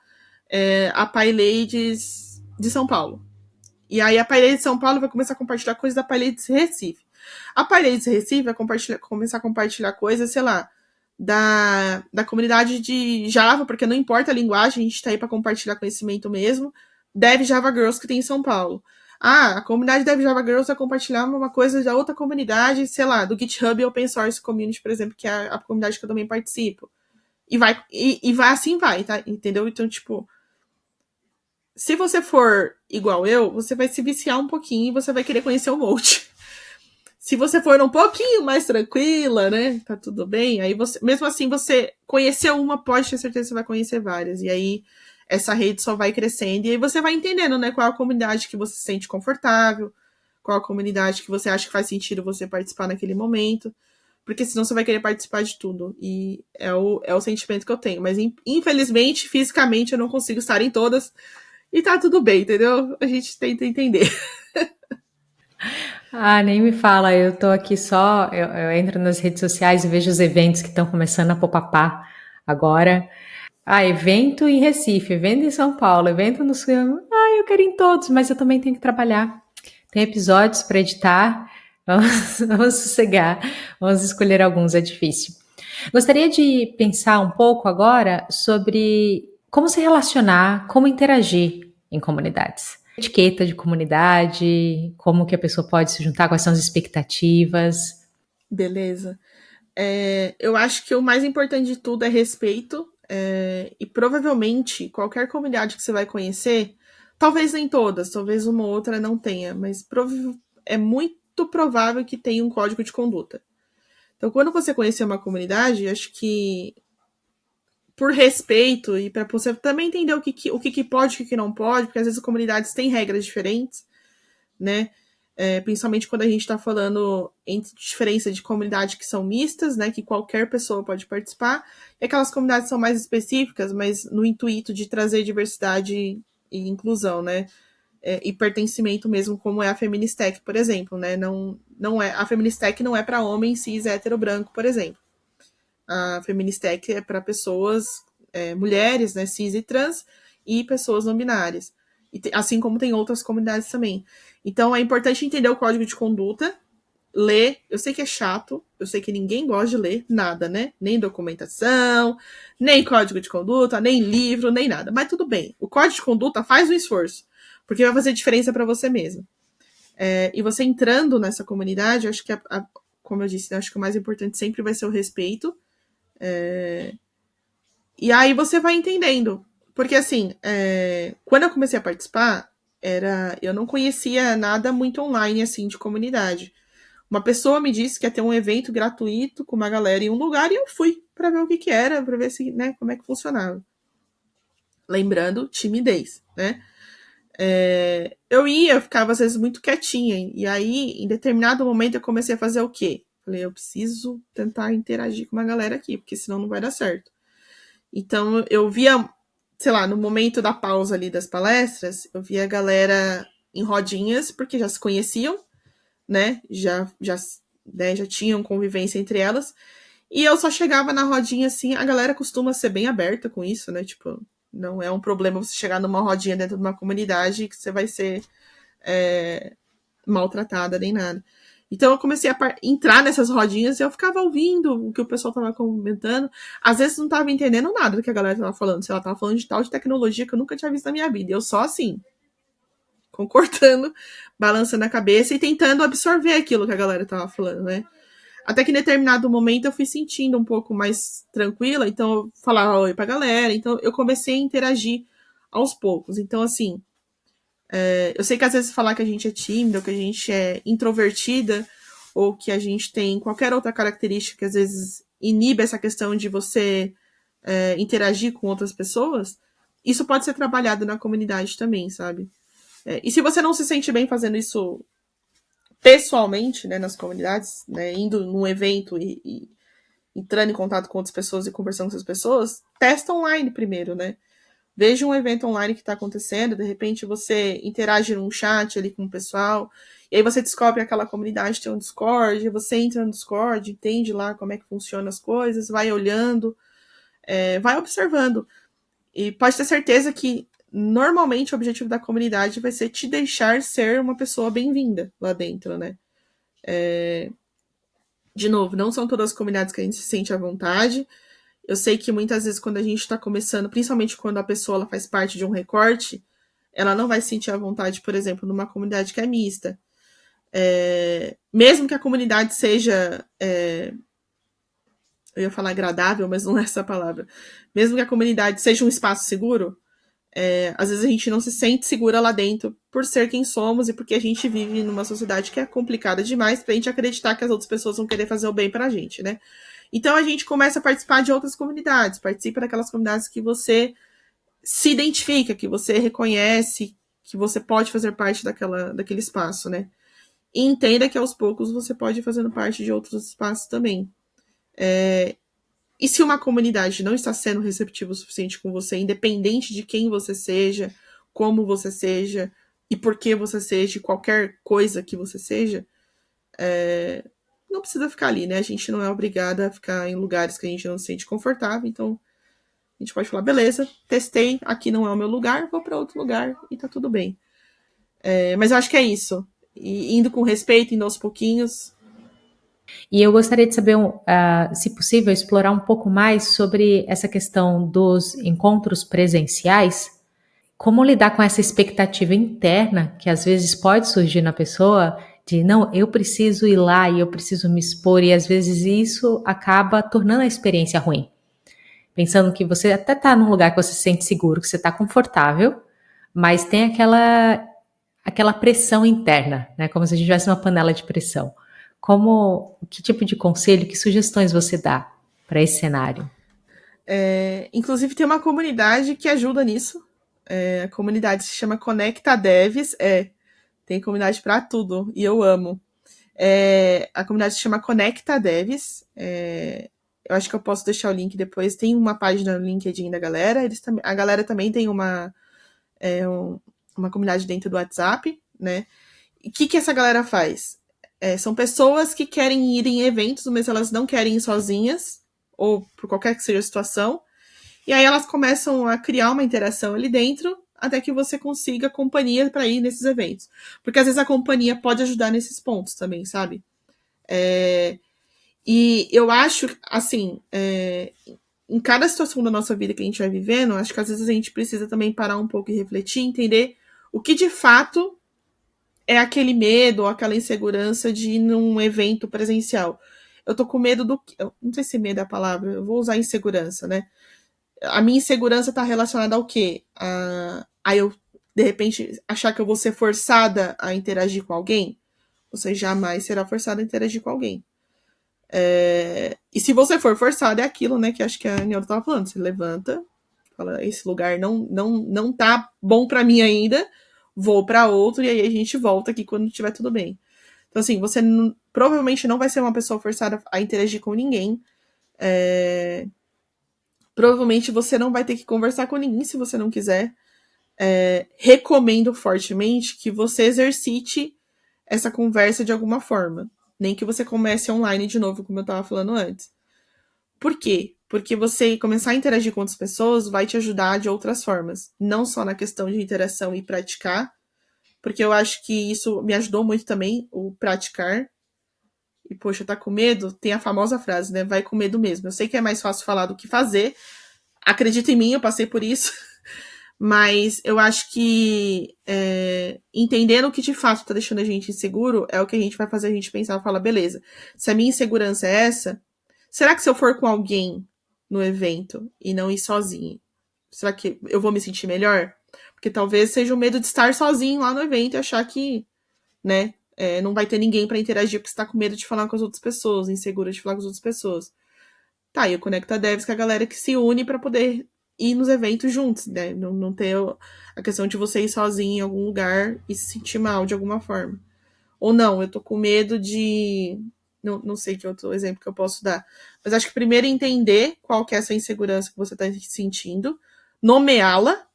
a PyLadies de São Paulo. E aí a PyLadies de São Paulo vai começar a compartilhar coisas da PyLadies Recife. A PyLadies Recife vai começar a compartilhar coisas, sei lá, da comunidade de Java, porque não importa a linguagem, a gente tá aí para compartilhar conhecimento mesmo. Dev Java Girls que tem em São Paulo. A comunidade Dev Java Girls vai compartilhar uma coisa da outra comunidade, sei lá, do GitHub Open Source Community, por exemplo, que é a comunidade que eu também participo. E vai assim vai, tá? Entendeu? Então, tipo, Se você for igual eu, você vai se viciar um pouquinho e você vai querer conhecer um monte. Se você for um pouquinho mais tranquila, né? Tá tudo bem. Aí você, mesmo assim, você conheceu uma, pode ter certeza que você vai conhecer várias. E aí essa rede só vai crescendo. E aí você vai entendendo, né? Qual a comunidade que você se sente confortável, qual a comunidade que você acha que faz sentido você participar naquele momento. Porque senão você vai querer participar de tudo. E é o sentimento que eu tenho. Mas infelizmente, fisicamente, eu não consigo estar em todas. E tá tudo bem, entendeu? A gente tenta entender. Ah, nem me fala, eu tô aqui só, eu entro nas redes sociais e vejo os eventos que estão começando a popapar agora. Ah, evento em Recife, evento em São Paulo, evento no Sul. Ah, eu quero ir em todos, mas eu também tenho que trabalhar. Tem episódios para editar. Vamos sossegar, vamos escolher alguns, é difícil. Gostaria de pensar um pouco agora sobre como se relacionar, como interagir em comunidades. Etiqueta de comunidade, como que a pessoa pode se juntar, quais são as expectativas. Beleza. Eu acho que o mais importante de tudo é respeito. E provavelmente qualquer comunidade que você vai conhecer, talvez nem todas, talvez uma ou outra não tenha, mas é muito provável que tenha um código de conduta. Então, quando você conhecer uma comunidade, acho que por respeito e para você também entender o que pode e o que não pode, porque às vezes as comunidades têm regras diferentes, né? Principalmente quando a gente está falando entre diferença de comunidades que são mistas, né? Que qualquer pessoa pode participar, e aquelas comunidades que são mais específicas, mas no intuito de trazer diversidade e inclusão, né? E pertencimento mesmo, como é a Feministec, por exemplo, né? Não é, a Feministec não é para homem cis hétero branco, por exemplo. A Feministec é para pessoas, mulheres, né, cis e trans, e pessoas não binárias. Assim como tem outras comunidades também. Então é importante entender o código de conduta, ler. Eu sei que é chato, eu sei que ninguém gosta de ler nada, né? Nem documentação, nem código de conduta, nem livro, nem nada. Mas tudo bem. O código de conduta faz um esforço, porque vai fazer diferença para você mesmo. E você entrando nessa comunidade, acho que, como eu disse, acho que o mais importante sempre vai ser o respeito. E aí você vai entendendo. Porque assim, quando eu comecei a participar, eu não conhecia nada muito online, assim, de comunidade. Uma pessoa me disse que ia ter um evento gratuito com uma galera em um lugar e eu fui para ver o que era, para ver se, né, como é que funcionava. Lembrando, timidez, né? Eu ficava às vezes muito quietinha. E aí, em determinado momento, eu comecei a fazer o quê? Falei, eu preciso tentar interagir com uma galera aqui, porque senão não vai dar certo. Então, eu via, sei lá, no momento da pausa ali das palestras, eu via a galera em rodinhas, porque já se conheciam, né? Já tinham convivência entre elas. E eu só chegava na rodinha assim, a galera costuma ser bem aberta com isso, né? Tipo, não é um problema você chegar numa rodinha dentro de uma comunidade que você vai ser maltratada nem nada. Então eu comecei a entrar nessas rodinhas e eu ficava ouvindo o que o pessoal tava comentando. Às vezes não tava entendendo nada do que a galera tava falando. Se ela tava falando de tal de tecnologia que eu nunca tinha visto na minha vida. E eu só assim, concordando, balançando a cabeça e tentando absorver aquilo que a galera tava falando, né? Até que em determinado momento eu fui sentindo um pouco mais tranquila, então eu falava oi pra galera, então eu comecei a interagir aos poucos. Então, assim, eu sei que às vezes falar que a gente é tímida, ou que a gente é introvertida, ou que a gente tem qualquer outra característica que às vezes inibe essa questão de você interagir com outras pessoas, isso pode ser trabalhado na comunidade também, sabe? E se você não se sente bem fazendo isso pessoalmente, né, nas comunidades, né, indo num evento e entrando em contato com outras pessoas e conversando com essas pessoas, testa online primeiro, né? Veja um evento online que está acontecendo, de repente você interage num chat ali com o pessoal, e aí você descobre que aquela comunidade tem um Discord, você entra no Discord, entende lá como é que funcionam as coisas, vai olhando, vai observando. E pode ter certeza que normalmente o objetivo da comunidade vai ser te deixar ser uma pessoa bem-vinda lá dentro, né? De novo, não são todas as comunidades que a gente se sente à vontade. Eu sei que muitas vezes quando a gente está começando, principalmente quando a pessoa ela faz parte de um recorte, ela não vai se sentir à vontade, por exemplo, numa comunidade que é mista. Mesmo que a comunidade seja, eu ia falar agradável, mas não é essa a palavra. Mesmo que a comunidade seja um espaço seguro, Às vezes a gente não se sente segura lá dentro por ser quem somos e porque a gente vive numa sociedade que é complicada demais pra gente acreditar que as outras pessoas vão querer fazer o bem pra gente, né? Então a gente começa a participar de outras comunidades, participa daquelas comunidades que você se identifica, que você reconhece, que você pode fazer parte daquele espaço, né? E entenda que aos poucos você pode ir fazendo parte de outros espaços também. E se uma comunidade não está sendo receptiva o suficiente com você, independente de quem você seja, como você seja e por que você seja, qualquer coisa que você seja, não precisa ficar ali, né? A gente não é obrigada a ficar em lugares que a gente não se sente confortável, então a gente pode falar, beleza, testei, aqui não é o meu lugar, vou para outro lugar e tá tudo bem. Mas eu acho que é isso. E indo com respeito, indo aos pouquinhos. E eu gostaria de saber, se possível, explorar um pouco mais sobre essa questão dos encontros presenciais. Como lidar com essa expectativa interna que às vezes pode surgir na pessoa de não, eu preciso ir lá e eu preciso me expor, e às vezes isso acaba tornando a experiência ruim. Pensando que você até está num lugar que você se sente seguro, que você está confortável, mas tem aquela pressão interna, né? Como se a gente tivesse uma panela de pressão. Que tipo de conselho, que sugestões você dá para esse cenário? Inclusive tem uma comunidade que ajuda nisso. A comunidade se chama Conecta Devs. Tem comunidade para tudo e eu amo. A comunidade se chama Conecta Devs. Eu acho que eu posso deixar o link depois. Tem uma página no LinkedIn da galera. A galera também tem uma comunidade dentro do WhatsApp, né? E o que essa galera faz? São pessoas que querem ir em eventos, mas elas não querem ir sozinhas, ou por qualquer que seja a situação. E aí elas começam a criar uma interação ali dentro, até que você consiga companhia para ir nesses eventos. Porque às vezes a companhia pode ajudar nesses pontos também, sabe? E eu acho, assim, em cada situação da nossa vida que a gente vai vivendo, acho que às vezes a gente precisa também parar um pouco e refletir, entender o que de fato é aquele medo ou aquela insegurança de ir num evento presencial. Eu tô com medo do. Não sei se medo é a palavra, eu vou usar insegurança, né? A minha insegurança tá relacionada ao quê? A eu, de repente, achar que eu vou ser forçada a interagir com alguém? Você jamais será forçada a interagir com alguém. E se você for forçado, é aquilo, né, que acho que a Neuro tava falando. Você levanta, fala, esse lugar não tá bom para mim ainda, vou para outro, e aí a gente volta aqui quando tiver tudo bem. Então, assim, você provavelmente não vai ser uma pessoa forçada a interagir com ninguém. Provavelmente você não vai ter que conversar com ninguém se você não quiser. Recomendo fortemente que você exercite essa conversa de alguma forma. Nem que você comece online de novo, como eu estava falando antes. Por quê? Porque você começar a interagir com outras pessoas vai te ajudar de outras formas. Não só na questão de interação e praticar, porque eu acho que isso me ajudou muito também, o praticar. E, poxa, tá com medo? Tem a famosa frase, né? Vai com medo mesmo. Eu sei que é mais fácil falar do que fazer. Acredita em mim, eu passei por isso. Mas eu acho que entendendo o que de fato tá deixando a gente inseguro é o que a gente vai fazer a gente pensar e falar, beleza, se a minha insegurança é essa, será que se eu for com alguém no evento e não ir sozinho, será que eu vou me sentir melhor? Porque talvez seja o medo de estar sozinho lá no evento e achar que, né, não vai ter ninguém para interagir porque você tá com medo de falar com as outras pessoas, insegura de falar com as outras pessoas. Tá, e o Conecta Devs que é a galera que se une para poder ir nos eventos juntos, né? Não ter a questão de você ir sozinho em algum lugar e se sentir mal de alguma forma. Ou não, eu tô com medo de. Não sei que outro exemplo que eu posso dar. Mas acho que primeiro entender qual que é essa insegurança que você tá sentindo, nomeá-la,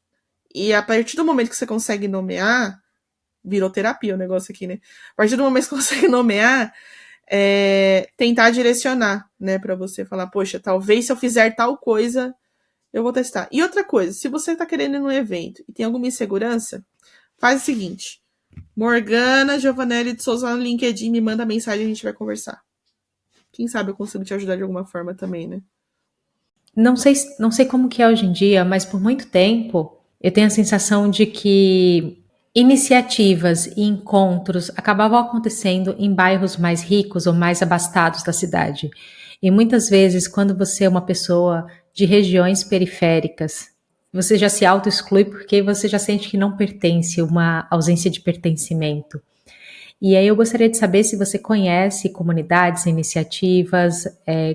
e a partir do momento que você consegue nomear, virou terapia o negócio aqui, né? A partir do momento que você consegue nomear, tentar direcionar, né, para você falar, poxa, talvez se eu fizer tal coisa, eu vou testar. E outra coisa, se você tá querendo ir num evento e tem alguma insegurança, faz o seguinte, Morgana Giovanelli de Souza no LinkedIn, me manda mensagem e a gente vai conversar. Quem sabe eu consigo te ajudar de alguma forma também, né? Não sei como que é hoje em dia, mas por muito tempo eu tenho a sensação de que iniciativas e encontros acabavam acontecendo em bairros mais ricos ou mais abastados da cidade. E muitas vezes, quando você é uma pessoa de regiões periféricas, você já se auto-exclui porque você já sente que não pertence, uma ausência de pertencimento. E aí eu gostaria de saber se você conhece comunidades, iniciativas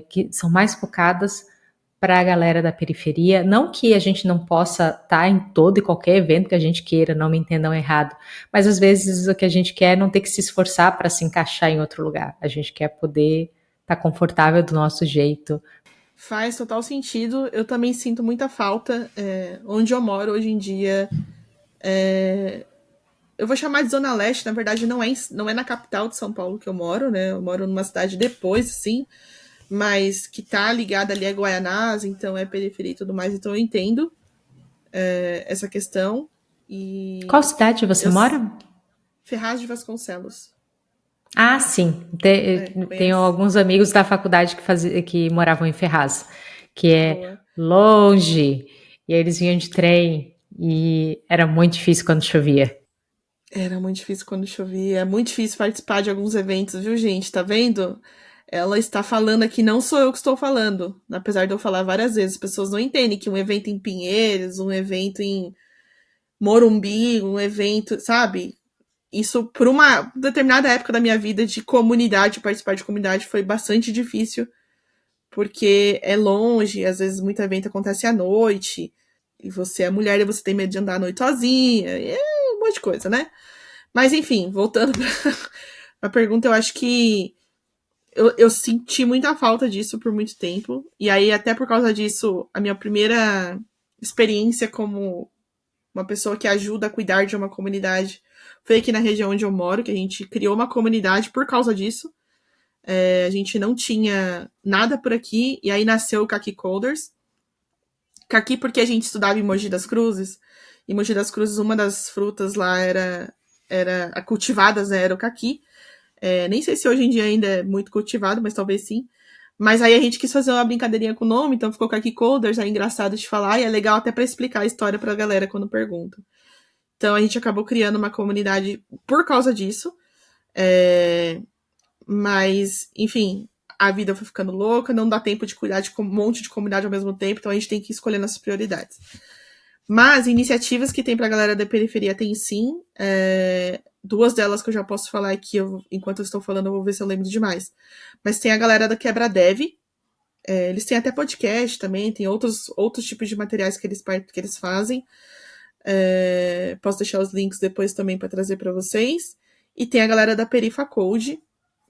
que são mais focadas para a galera da periferia. Não que a gente não possa estar em todo e qualquer evento que a gente queira, não me entendam errado, mas às vezes o que a gente quer é não ter que se esforçar para se encaixar em outro lugar. A gente quer poder estar confortável do nosso jeito. Faz total sentido. Eu também sinto muita falta. Onde eu moro hoje em dia, eu vou chamar de Zona Leste, na verdade não é na capital de São Paulo que eu moro, né? Eu moro numa cidade depois, assim, mas que tá ligada ali a Guaianás, então é periferia e tudo mais, então eu entendo essa questão. Qual E cidade você eu mora? Ferraz de Vasconcelos. Ah, sim. Tenho Conhece? alguns amigos da faculdade que moravam em Ferraz, que é Boa. longe, e aí eles vinham de trem, e era muito difícil quando chovia. Era muito difícil quando chovia. É muito difícil participar de alguns eventos, viu, gente? Tá vendo? Ela está falando aqui, não sou eu que estou falando. Apesar de eu falar várias vezes, as pessoas não entendem que um evento em Pinheiros, um evento em Morumbi, um evento, sabe? Isso, por uma determinada época da minha vida de comunidade, participar de comunidade foi bastante difícil, porque é longe, às vezes muito evento acontece à noite, e você é mulher e você tem medo de andar à noite sozinha, é um monte de coisa, né? Mas enfim, voltando para a pergunta, eu acho que eu senti muita falta disso por muito tempo. E aí, até por causa disso, a minha primeira experiência como uma pessoa que ajuda a cuidar de uma comunidade foi aqui na região onde eu moro, que a gente criou uma comunidade por causa disso. A gente não tinha nada por aqui, e aí nasceu o Kaki Coders. Kaki porque a gente estudava em Mogi das Cruzes. Em Mogi das Cruzes, uma das frutas lá era a cultivadas, né, era o caqui. Nem sei se hoje em dia ainda é muito cultivado, mas talvez sim. Mas aí a gente quis fazer uma brincadeirinha com o nome, então ficou Kaki Coders, é engraçado de falar e é legal até para explicar a história pra galera quando pergunta. Então a gente acabou criando uma comunidade por causa disso. É, Mas, enfim, a vida foi ficando louca, não dá tempo de cuidar de um monte de comunidade ao mesmo tempo, então a gente tem que escolher nossas prioridades. Mas iniciativas que tem pra galera da periferia tem sim. Duas delas que eu já posso falar aqui, enquanto eu estou falando, eu vou ver se eu lembro demais. Mas tem a galera da Quebra Dev. Eles têm até podcast também, tem outros tipos de materiais que eles fazem. Posso deixar os links depois também para trazer para vocês. E tem a galera da Perifa Code,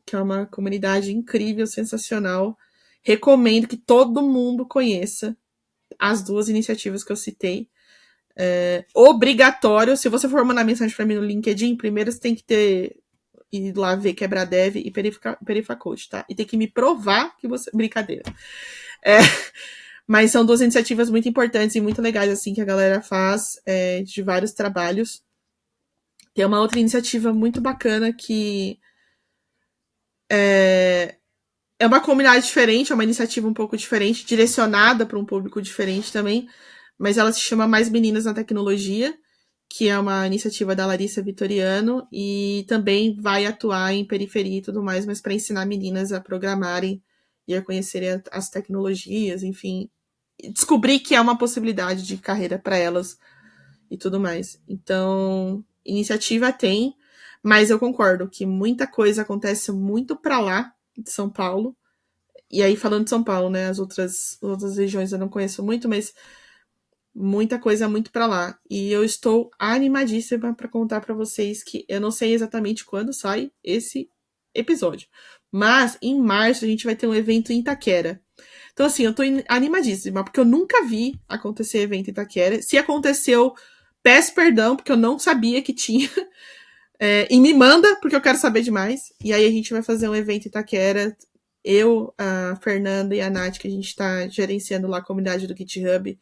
que é uma comunidade incrível, sensacional. Recomendo que todo mundo conheça as duas iniciativas que eu citei. Obrigatório, se você for mandar mensagem para mim no LinkedIn, primeiro você tem que ir lá ver Quebradev e Perifacode, tá? E tem que me provar que você... Brincadeira. Mas são duas iniciativas muito importantes e muito legais, assim, que a galera faz de vários trabalhos. Tem uma outra iniciativa muito bacana que é uma comunidade diferente, é uma iniciativa um pouco diferente, direcionada para um público diferente também, mas ela se chama Mais Meninas na Tecnologia, que é uma iniciativa da Larissa Vitoriano, e também vai atuar em periferia e tudo mais, mas para ensinar meninas a programarem e a conhecerem as tecnologias, enfim, descobrir que é uma possibilidade de carreira para elas e tudo mais. Então, iniciativa tem, mas eu concordo que muita coisa acontece muito para lá de São Paulo. E aí, falando de São Paulo, né? As outras regiões eu não conheço muito, mas muita coisa muito para lá. E eu estou animadíssima para contar para vocês que eu não sei exatamente quando sai esse episódio, mas em março a gente vai ter um evento em Itaquera. Então, assim, eu tô animadíssima, porque eu nunca vi acontecer evento em Itaquera. Se aconteceu, peço perdão, porque eu não sabia que tinha. E me manda, porque eu quero saber demais. E aí a gente vai fazer um evento em Itaquera. Eu, a Fernanda e a Nath, que a gente está gerenciando lá a comunidade do GitHub.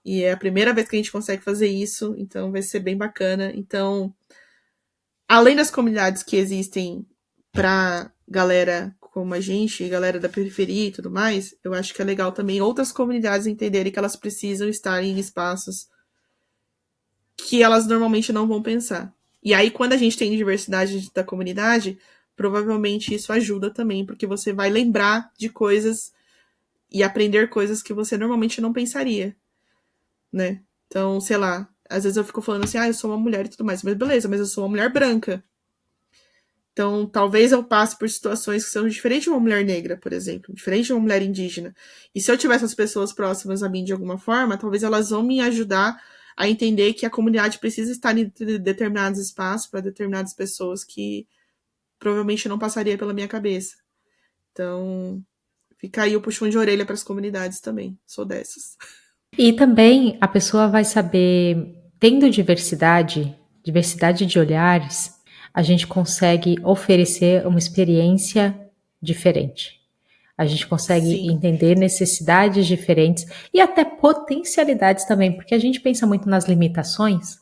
E é a primeira vez que a gente consegue fazer isso, então vai ser bem bacana. Então, além das comunidades que existem para galera como a gente, galera da periferia e tudo mais, eu acho que é legal também outras comunidades entenderem que elas precisam estar em espaços que elas normalmente não vão pensar. E aí, quando a gente tem diversidade da comunidade, provavelmente isso ajuda também, porque você vai lembrar de coisas e aprender coisas que você normalmente não pensaria. né? Então, sei lá, às vezes eu fico falando assim, eu sou uma mulher e tudo mais, mas beleza, mas eu sou uma mulher branca. Então, talvez eu passe por situações que são diferentes de uma mulher negra, por exemplo, diferente de uma mulher indígena. E se eu tiver essas pessoas próximas a mim de alguma forma, talvez elas vão me ajudar a entender que a comunidade precisa estar em determinados espaços para determinadas pessoas que provavelmente não passaria pela minha cabeça. Então, fica aí o puxão de orelha para as comunidades também. Sou dessas. E também a pessoa vai saber, tendo diversidade de olhares, a gente consegue oferecer uma experiência diferente. A gente consegue Sim, entender necessidades diferentes e até potencialidades também, porque a gente pensa muito nas limitações,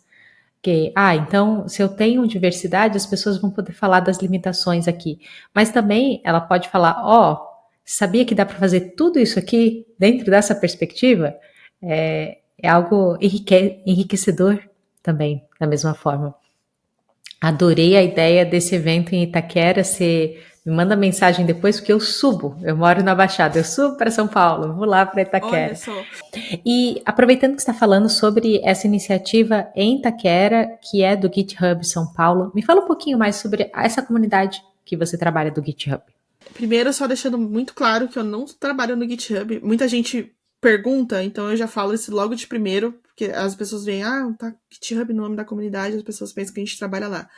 que, então, se eu tenho diversidade, as pessoas vão poder falar das limitações aqui. Mas também ela pode falar, sabia que dá para fazer tudo isso aqui dentro dessa perspectiva? É algo enriquecedor também, da mesma forma. Adorei a ideia desse evento em Itaquera. Você me manda mensagem depois, porque eu moro na Baixada, eu subo para São Paulo, vou lá para olha Itaquera. só. E aproveitando que você está falando sobre essa iniciativa em Itaquera, que é do GitHub São Paulo, me fala um pouquinho mais sobre essa comunidade que você trabalha do GitHub. Primeiro, só deixando muito claro que eu não trabalho no GitHub. Muita gente pergunta, então eu já falo isso logo de primeiro, porque as pessoas veem, tá GitHub no nome da comunidade, as pessoas pensam que a gente trabalha lá.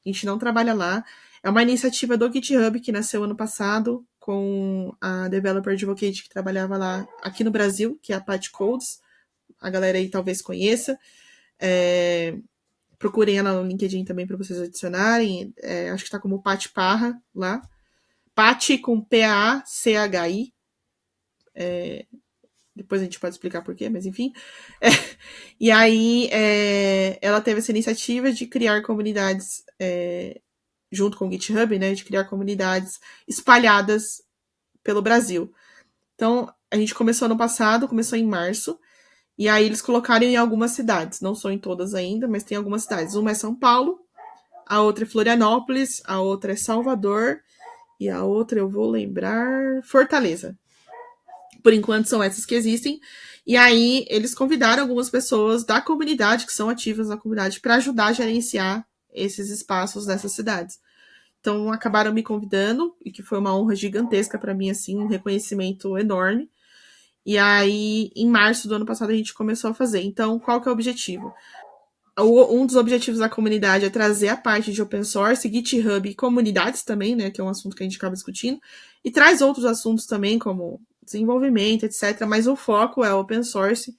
A gente não trabalha lá. É uma iniciativa do GitHub que nasceu ano passado com a Developer Advocate que trabalhava lá aqui no Brasil, que é a Pat Codes. A galera aí talvez conheça. Procurem ela no LinkedIn também para vocês adicionarem. Acho que está como Pat Parra lá. Pachi com P-A-C-H-I. Depois a gente pode explicar por quê, mas enfim. E aí ela teve essa iniciativa de criar comunidades junto com o GitHub, né? De criar comunidades espalhadas pelo Brasil. Então, a gente começou no passado, começou em março. E aí eles colocaram em algumas cidades. Não são em todas ainda, mas tem algumas cidades. Uma é São Paulo, a outra é Florianópolis, a outra é Salvador e a outra eu vou lembrar Fortaleza. Por enquanto são essas que existem. E aí eles convidaram algumas pessoas da comunidade, que são ativas na comunidade, para ajudar a gerenciar esses espaços nessas cidades. Então acabaram me convidando, e que foi uma honra gigantesca para mim, assim, um reconhecimento enorme. E aí, em março do ano passado, a gente começou a fazer. Então, qual que é o objetivo? Um dos objetivos da comunidade é trazer a parte de open source, GitHub e comunidades também, né, que é um assunto que a gente acaba discutindo, e traz outros assuntos também, como desenvolvimento, etc. Mas o foco é open source.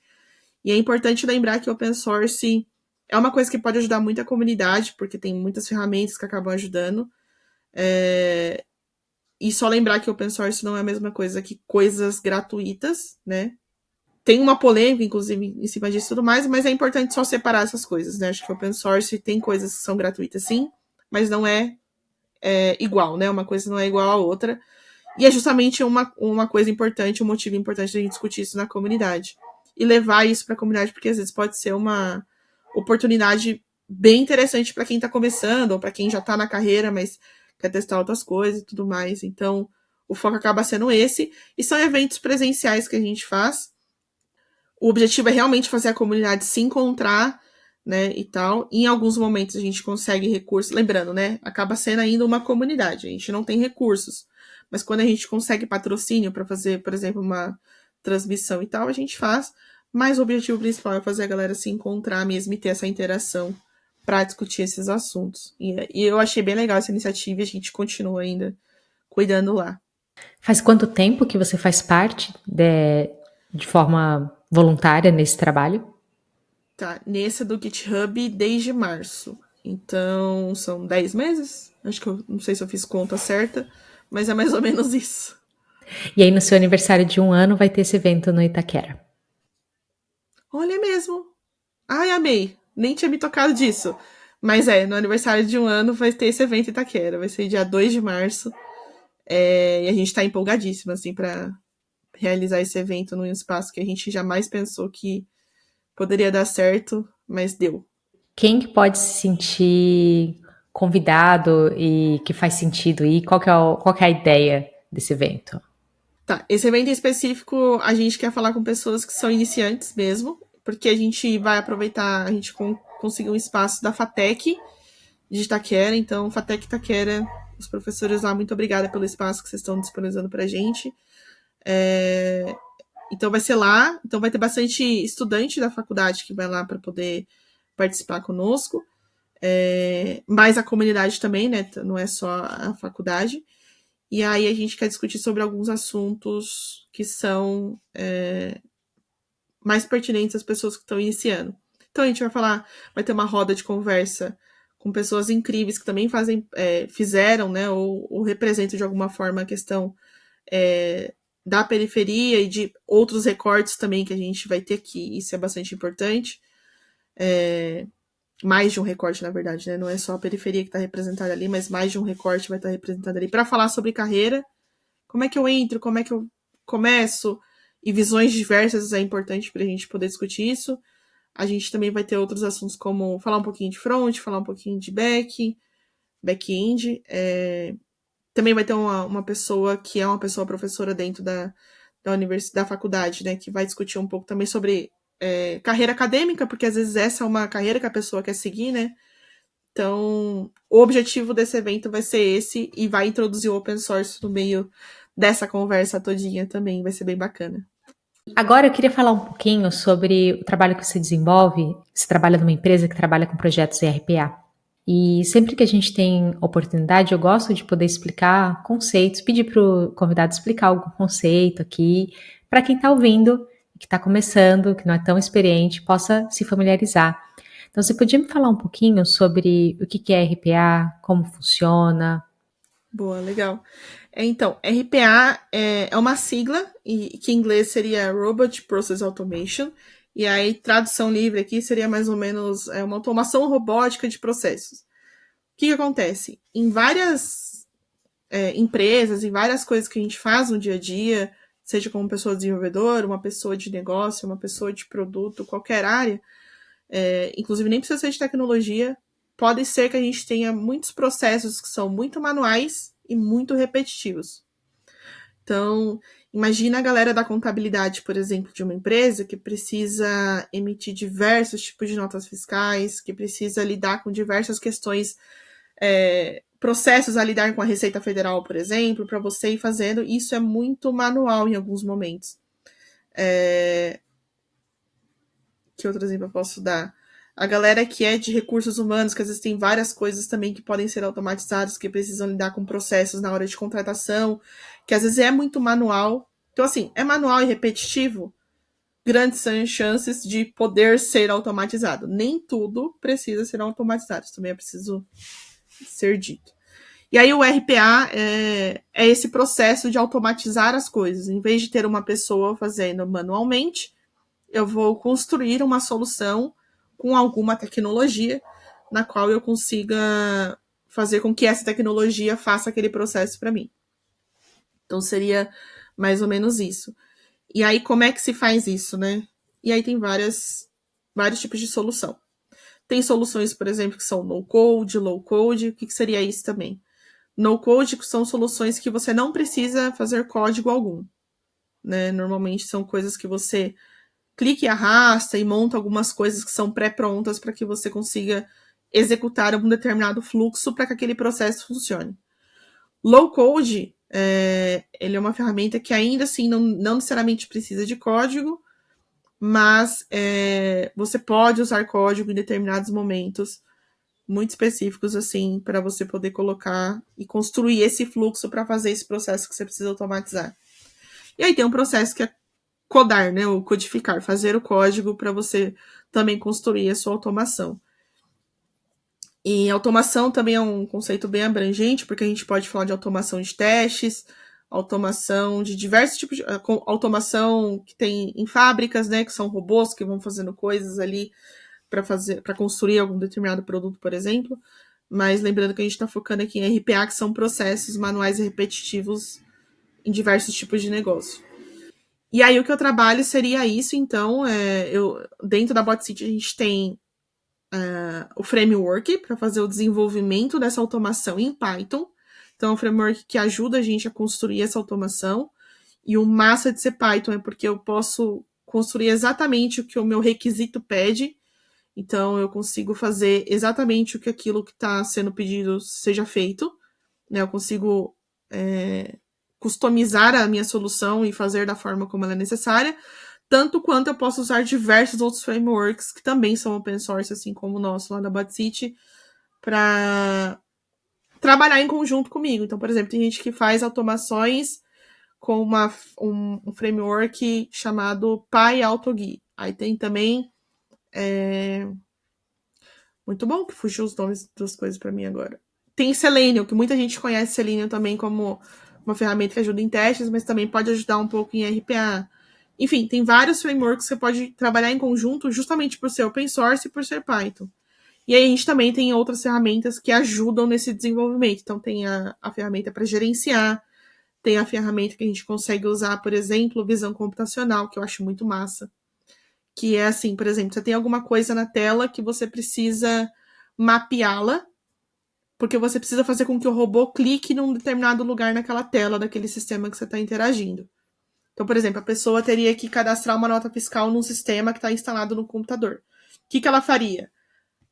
E é importante lembrar que open source é uma coisa que pode ajudar muito a comunidade, porque tem muitas ferramentas que acabam ajudando. E só lembrar que open source não é a mesma coisa que coisas gratuitas, né? Tem uma polêmica, inclusive, em cima disso e tudo mais, mas é importante só separar essas coisas, né? Acho que open source tem coisas que são gratuitas, sim, mas não é igual, né? Uma coisa não é igual à outra. E é justamente uma coisa importante, um motivo importante da gente discutir isso na comunidade. E levar isso para a comunidade, porque às vezes pode ser uma oportunidade bem interessante para quem está começando, ou para quem já está na carreira, mas quer testar outras coisas e tudo mais. Então, o foco acaba sendo esse. E são eventos presenciais que a gente faz. O objetivo é realmente fazer a comunidade se encontrar, né, e tal. E em alguns momentos a gente consegue recursos. Lembrando, né, acaba sendo ainda uma comunidade. A gente não tem recursos. Mas quando a gente consegue patrocínio para fazer, por exemplo, uma transmissão e tal, a gente faz. Mas o objetivo principal é fazer a galera se encontrar mesmo e ter essa interação para discutir esses assuntos. E eu achei bem legal essa iniciativa e a gente continua ainda cuidando lá. Faz quanto tempo que você faz parte de forma voluntária nesse trabalho? Tá, nesse do GitHub desde março. Então, são 10 meses? Acho que eu não sei se eu fiz conta certa, mas é mais ou menos isso. E aí, no seu aniversário de 1 ano, vai ter esse evento no Itaquera. Olha mesmo. Ai, amei. Nem tinha me tocado disso. Mas no aniversário de 1 ano vai ter esse evento em Itaquera. Vai ser dia 2 de março. E a gente tá empolgadíssimo, assim, pra realizar esse evento num espaço que a gente jamais pensou que poderia dar certo, mas deu. Quem que pode se sentir convidado e que faz sentido ir? Qual que é a ideia desse evento? Tá, esse evento em específico, a gente quer falar com pessoas que são iniciantes mesmo, porque a gente vai aproveitar, a gente conseguiu um espaço da FATEC de Itaquera, então FATEC Itaquera, os professores lá, muito obrigada pelo espaço que vocês estão disponibilizando pra gente. Então vai ser lá, então vai ter bastante estudante da faculdade que vai lá para poder participar conosco, mais a comunidade também, né? Não é só a faculdade. E aí a gente quer discutir sobre alguns assuntos que são mais pertinentes às pessoas que estão iniciando. Então a gente vai ter uma roda de conversa com pessoas incríveis que também fizeram, né, ou representam de alguma forma a questão da periferia e de outros recortes também que a gente vai ter aqui. Isso é bastante importante. Mais de um recorte, na verdade, né? Não é só a periferia que está representada ali, mas mais de um recorte vai estar representado ali para falar sobre carreira. Como é que eu entro, como é que eu começo, e visões diversas é importante para a gente poder discutir isso. A gente também vai ter outros assuntos como falar um pouquinho de front, falar um pouquinho de back-end. Também vai ter uma pessoa que é uma pessoa professora dentro da universidade, da faculdade, né, que vai discutir um pouco também sobre carreira acadêmica, porque às vezes essa é uma carreira que a pessoa quer seguir, né? Então, o objetivo desse evento vai ser esse e vai introduzir o open source no meio dessa conversa todinha também, vai ser bem bacana. Agora eu queria falar um pouquinho sobre o trabalho que você desenvolve. Você trabalha numa empresa que trabalha com projetos RPA. E sempre que a gente tem oportunidade, eu gosto de poder explicar conceitos, pedir para o convidado explicar algum conceito aqui, para quem está ouvindo, que está começando, que não é tão experiente, possa se familiarizar. Então, você podia me falar um pouquinho sobre o que é RPA, como funciona? Boa, legal. Então, RPA é uma sigla, que em inglês seria Robot Process Automation, e aí tradução livre aqui seria mais ou menos uma automação robótica de processos. O que acontece? Em várias empresas, em várias coisas que a gente faz no dia a dia, seja como pessoa desenvolvedora, uma pessoa de negócio, uma pessoa de produto, qualquer área, inclusive nem precisa ser de tecnologia, pode ser que a gente tenha muitos processos que são muito manuais e muito repetitivos. Então, imagina a galera da contabilidade, por exemplo, de uma empresa que precisa emitir diversos tipos de notas fiscais, que precisa lidar com diversas questões, processos a lidar com a Receita Federal, por exemplo, para você ir fazendo. Isso é muito manual em alguns momentos. Que outro exemplo eu posso dar? A galera que é de recursos humanos, que às vezes tem várias coisas também que podem ser automatizadas, que precisam lidar com processos na hora de contratação, que às vezes é muito manual. Então, assim, é manual e repetitivo, grandes são as chances de poder ser automatizado. Nem tudo precisa ser automatizado, isso também é preciso ser dito. E aí o RPA é esse processo de automatizar as coisas. Em vez de ter uma pessoa fazendo manualmente, eu vou construir uma solução com alguma tecnologia na qual eu consiga fazer com que essa tecnologia faça aquele processo para mim. Então seria mais ou menos isso. E aí como é que se faz isso, né? E aí tem vários tipos de solução. Tem soluções, por exemplo, que são no-code, low-code. O que seria isso também? No-code são soluções que você não precisa fazer código algum, né? Normalmente são coisas que você clica e arrasta e monta algumas coisas que são pré-prontas para que você consiga executar algum determinado fluxo para que aquele processo funcione. Low code, ele é uma ferramenta que ainda assim não necessariamente precisa de código, mas você pode usar código em determinados momentos muito específicos, assim, para você poder colocar e construir esse fluxo para fazer esse processo que você precisa automatizar. E aí tem um processo que é codar, né, ou codificar, fazer o código para você também construir a sua automação. E automação também é um conceito bem abrangente, porque a gente pode falar de automação de testes, automação de diversos tipos de automação que tem em fábricas, né, que são robôs que vão fazendo coisas ali para construir algum determinado produto, por exemplo. Mas lembrando que a gente está focando aqui em RPA, que são processos manuais e repetitivos em diversos tipos de negócio. E aí o que eu trabalho seria isso, então, dentro da BotCity a gente tem o framework para fazer o desenvolvimento dessa automação em Python. Então, é um framework que ajuda a gente a construir essa automação. E o massa de ser Python é porque eu posso construir exatamente o que o meu requisito pede. Então, eu consigo fazer exatamente o que aquilo que está sendo pedido seja feito. Né? Eu consigo customizar a minha solução e fazer da forma como ela é necessária. Tanto quanto eu posso usar diversos outros frameworks que também são open source, assim como o nosso lá da BotCity, para trabalhar em conjunto comigo. Então, por exemplo, tem gente que faz automações com um framework chamado PyAutoGui. Aí tem também muito bom que fugiu os nomes das coisas para mim agora. Tem Selenium, que muita gente conhece Selenium também como uma ferramenta que ajuda em testes, mas também pode ajudar um pouco em RPA. Enfim, tem vários frameworks que você pode trabalhar em conjunto justamente por ser open source e por ser Python. E aí a gente também tem outras ferramentas que ajudam nesse desenvolvimento. Então tem a ferramenta para gerenciar, tem a ferramenta que a gente consegue usar, por exemplo, visão computacional, que eu acho muito massa. Que é assim, por exemplo, você tem alguma coisa na tela que você precisa mapeá-la, porque você precisa fazer com que o robô clique num determinado lugar naquela tela daquele sistema que você está interagindo. Então, por exemplo, a pessoa teria que cadastrar uma nota fiscal num sistema que está instalado no computador. O que ela faria?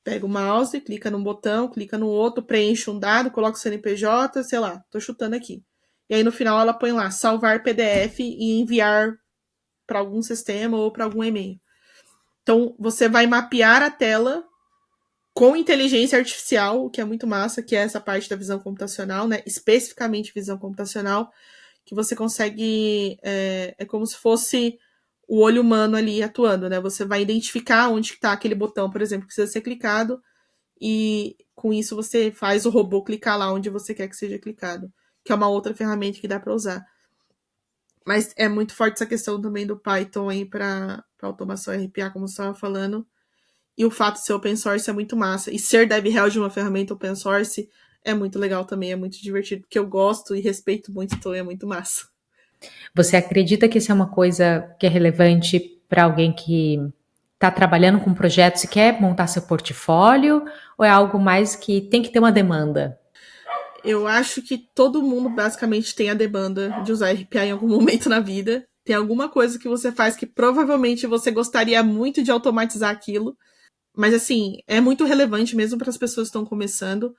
Pega o mouse, clica num botão, clica no outro, preenche um dado, coloca o CNPJ, sei lá, tô chutando aqui. E aí no final ela põe lá, salvar PDF e enviar para algum sistema ou para algum e-mail. Então, você vai mapear a tela com inteligência artificial, o que é muito massa, que é essa parte da visão computacional, né? Especificamente visão computacional, que você consegue. É como se fosse o olho humano ali atuando, né? Você vai identificar onde está aquele botão, por exemplo, que precisa ser clicado, e com isso você faz o robô clicar lá onde você quer que seja clicado, que é uma outra ferramenta que dá para usar. Mas é muito forte essa questão também do Python aí para automação RPA, como você estava falando. E o fato de ser open source é muito massa. E ser DevRel de uma ferramenta open source é muito legal também, é muito divertido, porque eu gosto e respeito muito, então é muito massa. Você acredita que isso é uma coisa que é relevante para alguém que está trabalhando com projetos e quer montar seu portfólio? Ou é algo mais que tem que ter uma demanda? Eu acho que todo mundo basicamente tem a demanda de usar RPA em algum momento na vida. Tem alguma coisa que você faz que provavelmente você gostaria muito de automatizar aquilo. Mas assim, é muito relevante mesmo para as pessoas que estão começando.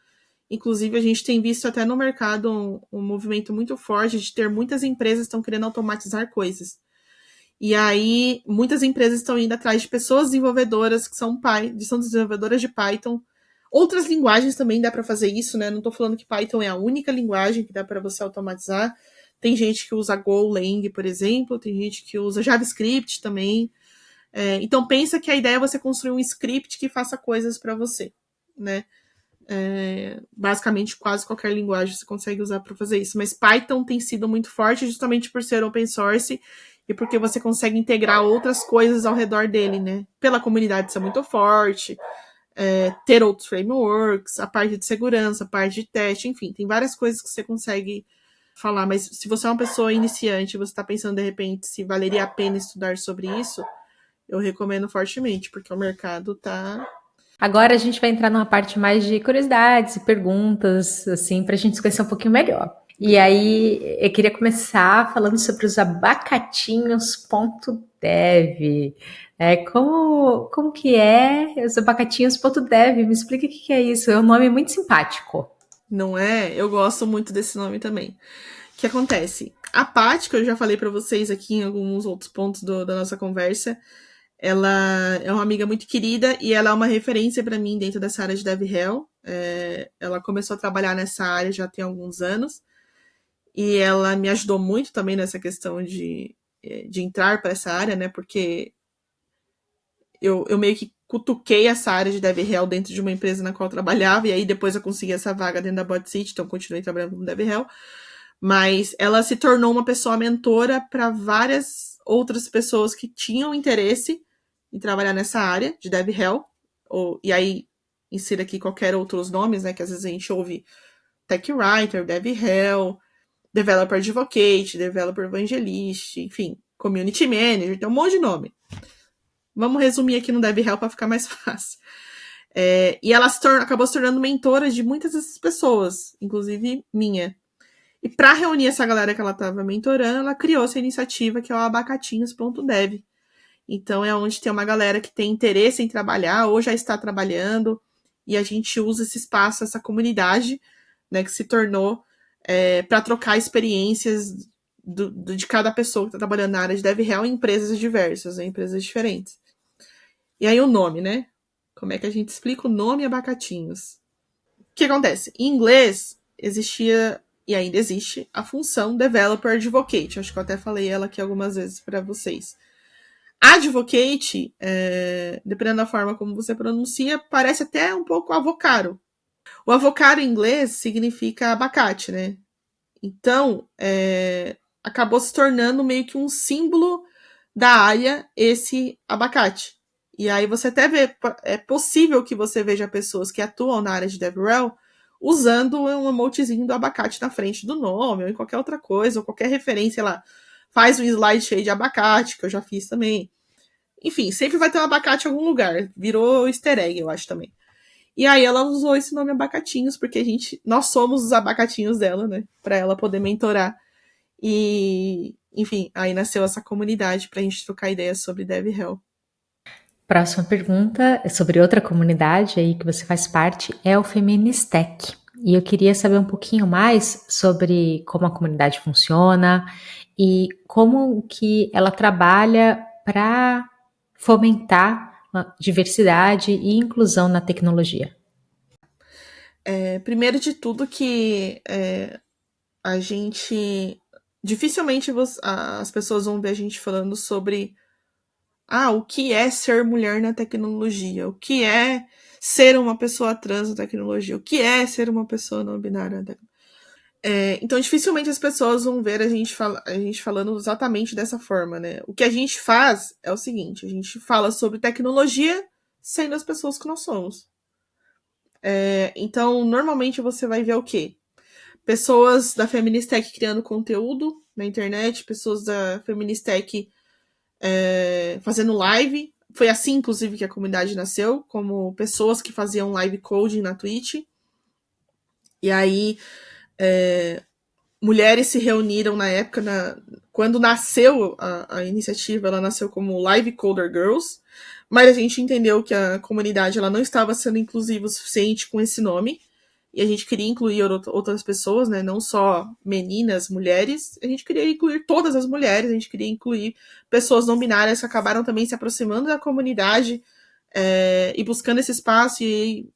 Inclusive, a gente tem visto até no mercado um movimento muito forte de ter muitas empresas que estão querendo automatizar coisas. E aí, muitas empresas estão indo atrás de pessoas desenvolvedoras que são desenvolvedoras de Python. Outras linguagens também dá para fazer isso, né? Não estou falando que Python é a única linguagem que dá para você automatizar. Tem gente que usa Golang, por exemplo, tem gente que usa JavaScript também. Então, pensa que a ideia é você construir um script que faça coisas para você, né? Basicamente, quase qualquer linguagem você consegue usar para fazer isso. Mas Python tem sido muito forte justamente por ser open source e porque você consegue integrar outras coisas ao redor dele, né? Pela comunidade ser muito forte, ter outros frameworks, a parte de segurança, a parte de teste, enfim, tem várias coisas que você consegue falar. Mas se você é uma pessoa iniciante e você está pensando de repente se valeria a pena estudar sobre isso, eu recomendo fortemente, porque o mercado tá. Agora a gente vai entrar numa parte mais de curiosidades e perguntas, assim, para a gente se conhecer um pouquinho melhor. E aí, eu queria começar falando sobre os abacatinhos.dev. Como que é os abacatinhos.dev? Me explica o que é isso. É um nome muito simpático. Não é? Eu gosto muito desse nome também. O que acontece? A Paty, que eu já falei para vocês aqui em alguns outros pontos da nossa conversa, ela é uma amiga muito querida e ela é uma referência para mim dentro dessa área de DevRel. Ela começou a trabalhar nessa área já tem alguns anos e ela me ajudou muito também nessa questão de entrar para essa área, né? Porque eu meio que cutuquei essa área de DevRel dentro de uma empresa na qual eu trabalhava, e aí depois eu consegui essa vaga dentro da BotCity, então continuei trabalhando como DevRel. Mas ela se tornou uma pessoa mentora para várias outras pessoas que tinham interesse em trabalhar nessa área de DevRel, e aí insira aqui qualquer outros nomes, né, que às vezes a gente ouve Tech Writer, DevRel, Developer Advocate, Developer Evangelist, enfim, Community Manager, tem um monte de nome. Vamos resumir aqui no DevRel para ficar mais fácil. E ela acabou se tornando mentora de muitas dessas pessoas, inclusive minha. E para reunir essa galera que ela estava mentorando, ela criou essa iniciativa que é o abacatinhos.dev, Então é onde tem uma galera que tem interesse em trabalhar ou já está trabalhando, e a gente usa esse espaço, essa comunidade, né, que se tornou para trocar experiências de cada pessoa que está trabalhando na área de DevRel em empresas diversas, em empresas diferentes. E aí o nome, né? Como é que a gente explica o nome abacatinhos? O que acontece? Em inglês, existia e ainda existe a função Developer Advocate. Acho que eu até falei ela aqui algumas vezes para vocês. Advocate, dependendo da forma como você pronuncia, parece até um pouco avocado. O avocado em inglês significa abacate, né? Então, acabou se tornando meio que um símbolo da área esse abacate. E aí você até vê, é possível que você veja pessoas que atuam na área de DevRel usando um emotezinho do abacate na frente do nome, ou em qualquer outra coisa, ou qualquer referência lá. Faz um slide cheio de abacate, que eu já fiz também. Enfim, sempre vai ter um abacate em algum lugar. Virou easter egg, eu acho também. E aí ela usou esse nome abacatinhos, porque nós somos os abacatinhos dela, né? Pra ela poder mentorar. E, enfim, aí nasceu essa comunidade pra gente trocar ideias sobre DevRel. Próxima pergunta é sobre outra comunidade aí que você faz parte, é o Feministech. E eu queria saber um pouquinho mais sobre como a comunidade funciona e como que ela trabalha para fomentar a diversidade e inclusão na tecnologia. Primeiro de tudo que a gente... Dificilmente as pessoas vão ver a gente falando sobre o que é ser mulher na tecnologia, o que é ser uma pessoa trans na tecnologia, o que é ser uma pessoa não binária na tecnologia. Então, dificilmente as pessoas vão ver a gente falando exatamente dessa forma, né? O que a gente faz é o seguinte: a gente fala sobre tecnologia sendo as pessoas que nós somos. Então, normalmente você vai ver o quê? Pessoas da Feministech criando conteúdo na internet, pessoas da Feministech fazendo live. Foi assim, inclusive, que a comunidade nasceu, como pessoas que faziam live coding na Twitch. E aí, mulheres se reuniram na época, quando nasceu a iniciativa, ela nasceu como Live Coder Girls, mas a gente entendeu que a comunidade ela não estava sendo inclusiva o suficiente com esse nome, e a gente queria incluir outras pessoas, né? Não só meninas, mulheres, a gente queria incluir todas as mulheres, a gente queria incluir pessoas não binárias que acabaram também se aproximando da comunidade e buscando esse espaço e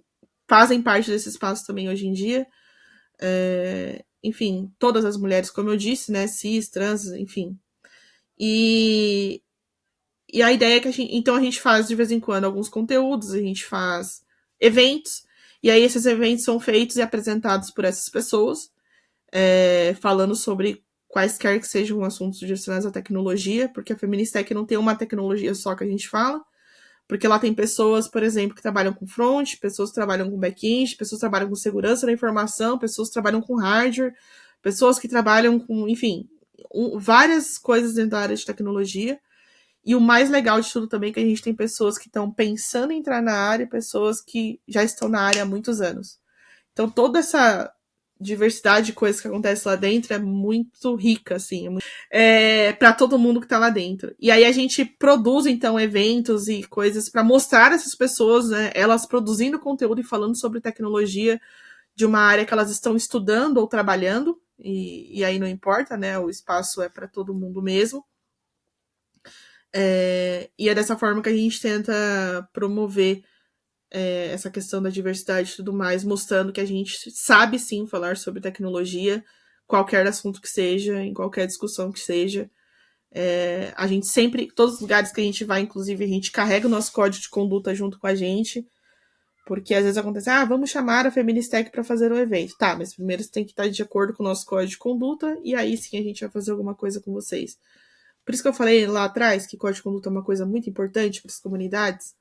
fazem parte desse espaço também hoje em dia. Enfim, todas as mulheres, como eu disse, né? Cis, trans, enfim. E a ideia é que então a gente faz de vez em quando alguns conteúdos, a gente faz eventos, e aí esses eventos são feitos e apresentados por essas pessoas, falando sobre quaisquer que sejam assuntos direcionados à tecnologia, porque a Feministech não tem uma tecnologia só que a gente fala, porque lá tem pessoas, por exemplo, que trabalham com front, pessoas que trabalham com back-end, pessoas que trabalham com segurança da informação, pessoas que trabalham com hardware, pessoas que trabalham com, enfim, várias coisas dentro da área de tecnologia. E o mais legal de tudo também é que a gente tem pessoas que estão pensando em entrar na área e pessoas que já estão na área há muitos anos. Então toda essa diversidade de coisas que acontece lá dentro é muito rica, assim, para todo mundo que está lá dentro. E aí a gente produz, então, eventos e coisas para mostrar essas pessoas, né, elas produzindo conteúdo e falando sobre tecnologia de uma área que elas estão estudando ou trabalhando, e aí não importa, né, o espaço é para todo mundo mesmo. E é dessa forma que a gente tenta promover essa questão da diversidade e tudo mais, mostrando que a gente sabe sim falar sobre tecnologia, qualquer assunto que seja, em qualquer discussão que seja. A gente sempre, todos os lugares que a gente vai, inclusive, a gente carrega o nosso código de conduta junto com a gente, porque às vezes acontece, vamos chamar a Feministech para fazer um evento. Tá, mas primeiro você tem que estar de acordo com o nosso código de conduta, e aí sim a gente vai fazer alguma coisa com vocês. Por isso que eu falei lá atrás que código de conduta é uma coisa muito importante para as comunidades,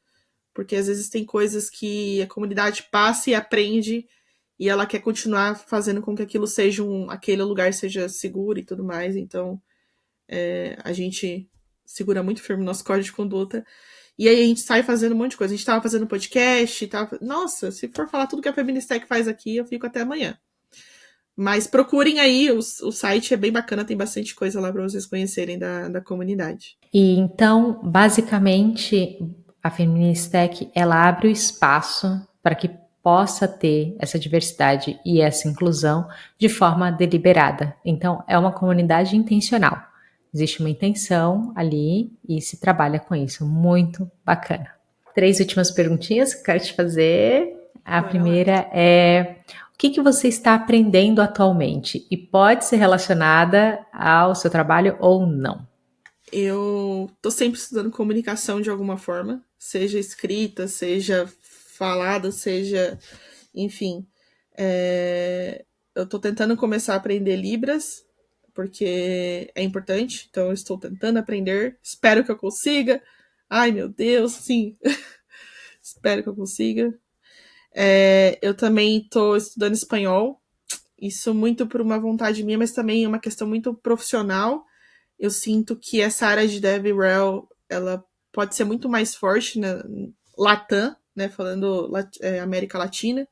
porque às vezes tem coisas que a comunidade passa e aprende e ela quer continuar fazendo com que aquilo seja aquele lugar seja seguro e tudo mais. Então, a gente segura muito firme o nosso código de conduta. E aí a gente sai fazendo um monte de coisa. A gente tava fazendo podcast, nossa, se for falar tudo que a Feministech faz aqui, eu fico até amanhã. Mas procurem aí, o site é bem bacana, tem bastante coisa lá para vocês conhecerem da comunidade. E então, basicamente, a Feministech, ela abre o espaço para que possa ter essa diversidade e essa inclusão de forma deliberada. Então, é uma comunidade intencional. Existe uma intenção ali e se trabalha com isso. Muito bacana. 3 últimas perguntinhas que eu quero te fazer. A Bora lá. primeira é: o que você está aprendendo atualmente? E pode ser relacionada ao seu trabalho ou não. Eu tô sempre estudando comunicação de alguma forma, seja escrita, seja falada, seja, enfim. Eu tô tentando começar a aprender Libras, porque é importante, então eu estou tentando aprender, espero que eu consiga. Ai, meu Deus, sim, espero que eu consiga. Eu também estou estudando espanhol, isso muito por uma vontade minha, mas também é uma questão muito profissional. Eu sinto que essa área de DevRel, ela pode ser muito mais forte na Latam, né, falando América Latina.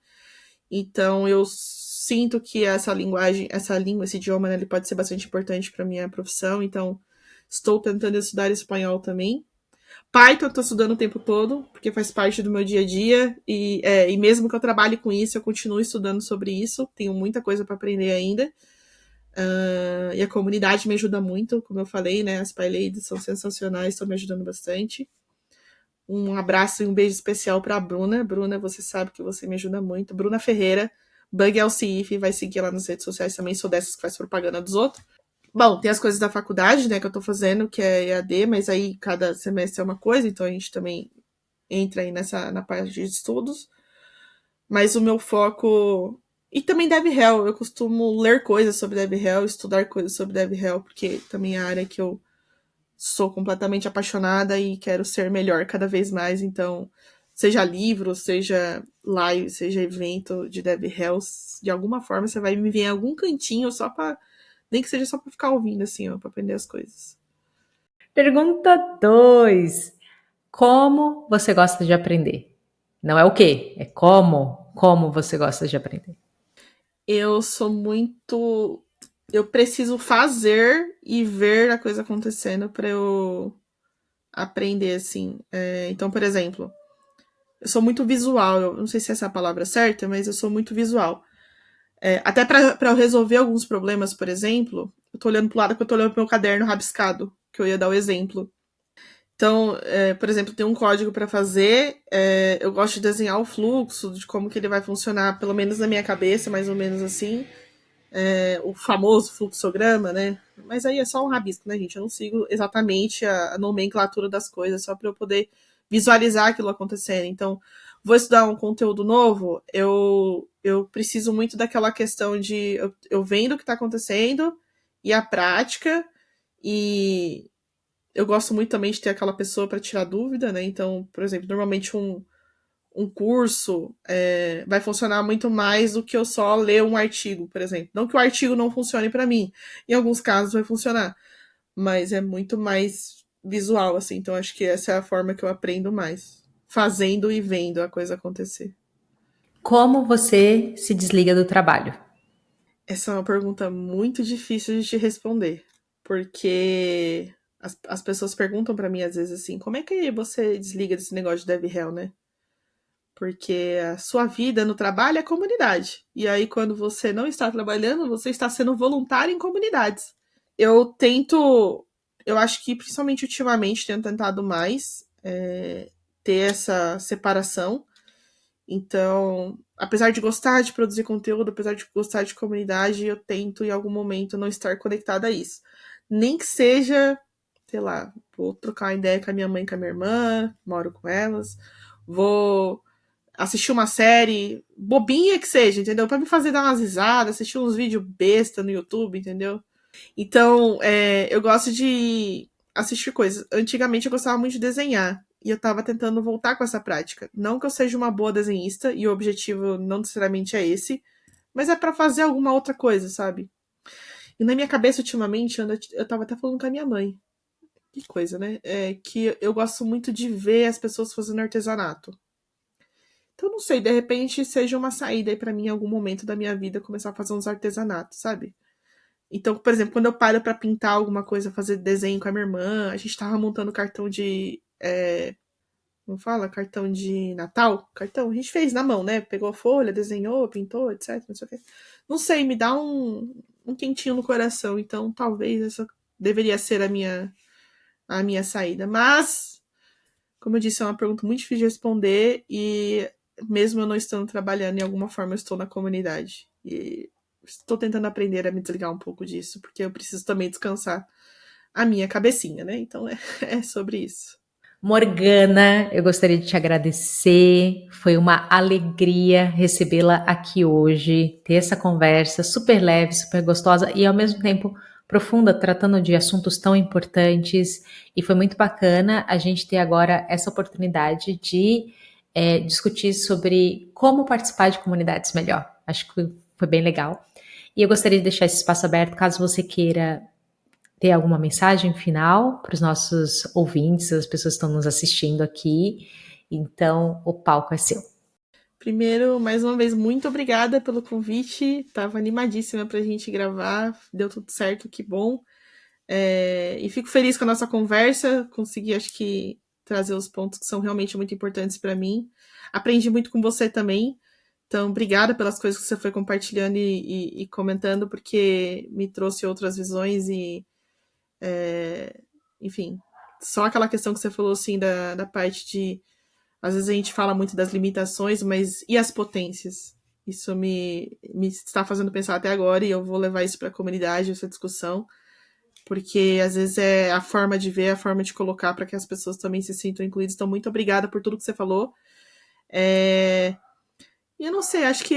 Então eu sinto que essa linguagem, essa língua, esse idioma, né, ele pode ser bastante importante para minha profissão. Então estou tentando estudar espanhol também. Python eu estou estudando o tempo todo, porque faz parte do meu dia a dia. E mesmo que eu trabalhe com isso, eu continuo estudando sobre isso. Tenho muita coisa para aprender ainda. E a comunidade me ajuda muito, como eu falei, né? As PyLadies são sensacionais, estão me ajudando bastante. Um abraço e um beijo especial para a Bruna. Bruna, você sabe que você me ajuda muito. Bruna Ferreira, Bug LCIF, vai seguir lá nas redes sociais também. Sou dessas que faz propaganda dos outros. Bom, tem as coisas da faculdade, né, que eu tô fazendo, que é EAD, mas aí cada semestre é uma coisa, então a gente também entra aí na parte de estudos. Mas o meu foco. E também DevRel. Eu costumo ler coisas sobre DevRel, estudar coisas sobre DevRel, porque também é a área que eu sou completamente apaixonada e quero ser melhor cada vez mais. Então, seja livro, seja live, seja evento de DevRel, de alguma forma você vai me ver em algum cantinho só pra. Nem que seja só pra ficar ouvindo, assim, ó, pra aprender as coisas. Pergunta 2: como você gosta de aprender? Não é o quê, é como você gosta de aprender. Eu sou muito. Eu preciso fazer e ver a coisa acontecendo para eu aprender, assim. Então, por exemplo, eu sou muito visual. Eu não sei se essa é a palavra certa, mas eu sou muito visual. Até para eu resolver alguns problemas, por exemplo, eu tô olhando pro lado que eu tô olhando pro meu caderno rabiscado, que eu ia dar o exemplo. Então, por exemplo, tem um código para fazer, eu gosto de desenhar o fluxo, de como que ele vai funcionar, pelo menos na minha cabeça, mais ou menos assim. O famoso fluxograma, né? Mas aí é só um rabisco, né, gente? Eu não sigo exatamente a nomenclatura das coisas, só para eu poder visualizar aquilo acontecendo. Então, vou estudar um conteúdo novo, eu preciso muito daquela questão de eu vendo o que está acontecendo e a prática, e eu gosto muito também de ter aquela pessoa para tirar dúvida, né? Então, por exemplo, normalmente um curso vai funcionar muito mais do que eu só ler um artigo, por exemplo. Não que o artigo não funcione para mim, em alguns casos vai funcionar, mas é muito mais visual, assim. Então acho que essa é a forma que eu aprendo mais, fazendo e vendo a coisa acontecer. Como você se desliga do trabalho? Essa é uma pergunta muito difícil de te responder, porque as pessoas perguntam para mim às vezes assim, como é que você desliga desse negócio de DevRel, né? Porque a sua vida no trabalho é comunidade. E aí, quando você não está trabalhando, você está sendo voluntário em comunidades. Eu tento, eu acho que principalmente ultimamente tenho tentado mais ter essa separação. Então, apesar de gostar de produzir conteúdo, apesar de gostar de comunidade, eu tento em algum momento não estar conectada a isso. Nem que seja, sei lá, vou trocar uma ideia com a minha mãe e com a minha irmã, moro com elas, vou assistir uma série, bobinha que seja, entendeu? Pra me fazer dar umas risadas, assistir uns vídeos besta no YouTube, entendeu? Então, eu gosto de assistir coisas. Antigamente eu gostava muito de desenhar. E eu tava tentando voltar com essa prática. Não que eu seja uma boa desenhista, e o objetivo não necessariamente é esse, mas é para fazer alguma outra coisa, sabe? E na minha cabeça, ultimamente, eu tava até falando com a minha mãe. Que coisa, né? Que eu gosto muito de ver as pessoas fazendo artesanato. Então, não sei, de repente seja uma saída aí pra mim em algum momento da minha vida começar a fazer uns artesanatos, sabe? Então, por exemplo, quando eu paro pra pintar alguma coisa, fazer desenho com a minha irmã, a gente tava montando cartão de. Como fala? Cartão de Natal? Cartão. A gente fez na mão, né? Pegou a folha, desenhou, pintou, etc. Não sei o quê. Não sei, me dá um quentinho no coração. Então, talvez essa deveria ser a minha saída. Mas, como eu disse, é uma pergunta muito difícil de responder. E mesmo eu não estando trabalhando, em alguma forma eu estou na comunidade. E estou tentando aprender a me desligar um pouco disso, porque eu preciso também descansar a minha cabecinha, né? Então é sobre isso. Morgana, eu gostaria de te agradecer. Foi uma alegria recebê-la aqui hoje, ter essa conversa super leve, super gostosa e ao mesmo tempo profunda, tratando de assuntos tão importantes. E foi muito bacana a gente ter agora essa oportunidade de discutir sobre como participar de comunidades melhor. Acho que foi bem legal. E eu gostaria de deixar esse espaço aberto caso você queira ter alguma mensagem final para os nossos ouvintes, as pessoas que estão nos assistindo aqui. Então, o palco é seu. Primeiro, mais uma vez, muito obrigada pelo convite. Tava animadíssima pra gente gravar. Deu tudo certo, que bom. E fico feliz com a nossa conversa. Consegui, acho que, trazer os pontos que são realmente muito importantes para mim. Aprendi muito com você também. Então, obrigada pelas coisas que você foi compartilhando e comentando, porque me trouxe outras visões enfim, só aquela questão que você falou, assim, da parte de às vezes a gente fala muito das limitações, mas e as potências? Isso me está fazendo pensar até agora e eu vou levar isso para a comunidade, essa discussão, porque às vezes é a forma de ver, a forma de colocar para que as pessoas também se sintam incluídas. Então, muito obrigada por tudo que você falou. E eu não sei, acho que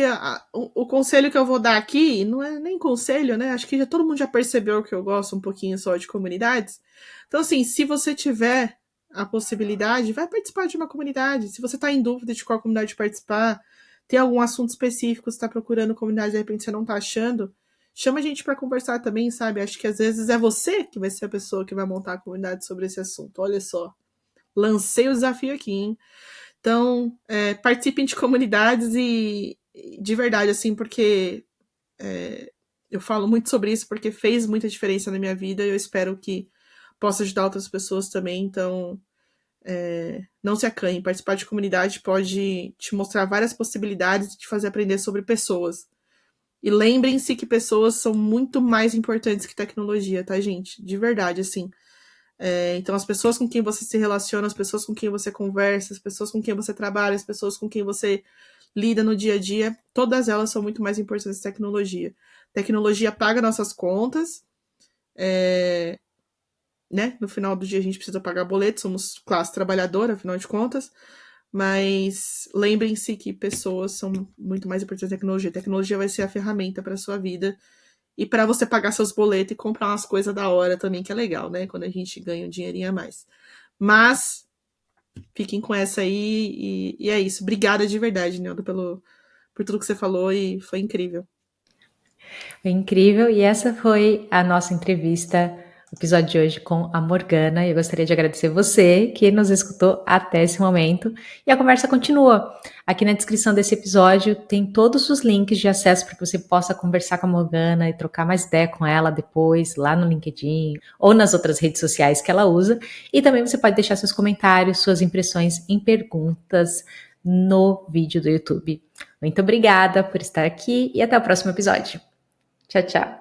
o conselho que eu vou dar aqui não é nem conselho, né? Acho que todo mundo já percebeu que eu gosto um pouquinho só de comunidades. Então, assim, se você tiver a possibilidade, vai participar de uma comunidade. Se você está em dúvida de qual comunidade participar, tem algum assunto específico, você está procurando comunidade, de repente você não está achando, chama a gente para conversar também, sabe? Acho que às vezes é você que vai ser a pessoa que vai montar a comunidade sobre esse assunto. Olha só, lancei o desafio aqui, hein? Então, participem de comunidades e de verdade, assim, porque eu falo muito sobre isso porque fez muita diferença na minha vida e eu espero que possa ajudar outras pessoas também. Então, não se acanhe. Participar de comunidade pode te mostrar várias possibilidades de te fazer aprender sobre pessoas. E lembrem-se que pessoas são muito mais importantes que tecnologia, tá, gente? De verdade, assim. Então, as pessoas com quem você se relaciona, as pessoas com quem você conversa, as pessoas com quem você trabalha, as pessoas com quem você lida no dia a dia, todas elas são muito mais importantes que tecnologia. Tecnologia paga nossas contas, né? No final do dia a gente precisa pagar boleto, somos classe trabalhadora, afinal de contas. Mas lembrem-se que pessoas são muito mais importantes que tecnologia. A tecnologia vai ser a ferramenta para a sua vida e para você pagar seus boletos e comprar umas coisas da hora também, que é legal, né? Quando a gente ganha um dinheirinho a mais. Mas fiquem com essa aí e é isso. Obrigada de verdade, Nildo, por tudo que você falou e foi incrível. Foi incrível e essa foi a nossa entrevista, o episódio de hoje com a Morgana. Eu gostaria de agradecer você que nos escutou até esse momento e a conversa continua. Aqui na descrição desse episódio tem todos os links de acesso para que você possa conversar com a Morgana e trocar mais ideia com ela depois, lá no LinkedIn ou nas outras redes sociais que ela usa. E também você pode deixar seus comentários, suas impressões em perguntas no vídeo do YouTube. Muito obrigada por estar aqui e até o próximo episódio. Tchau, tchau.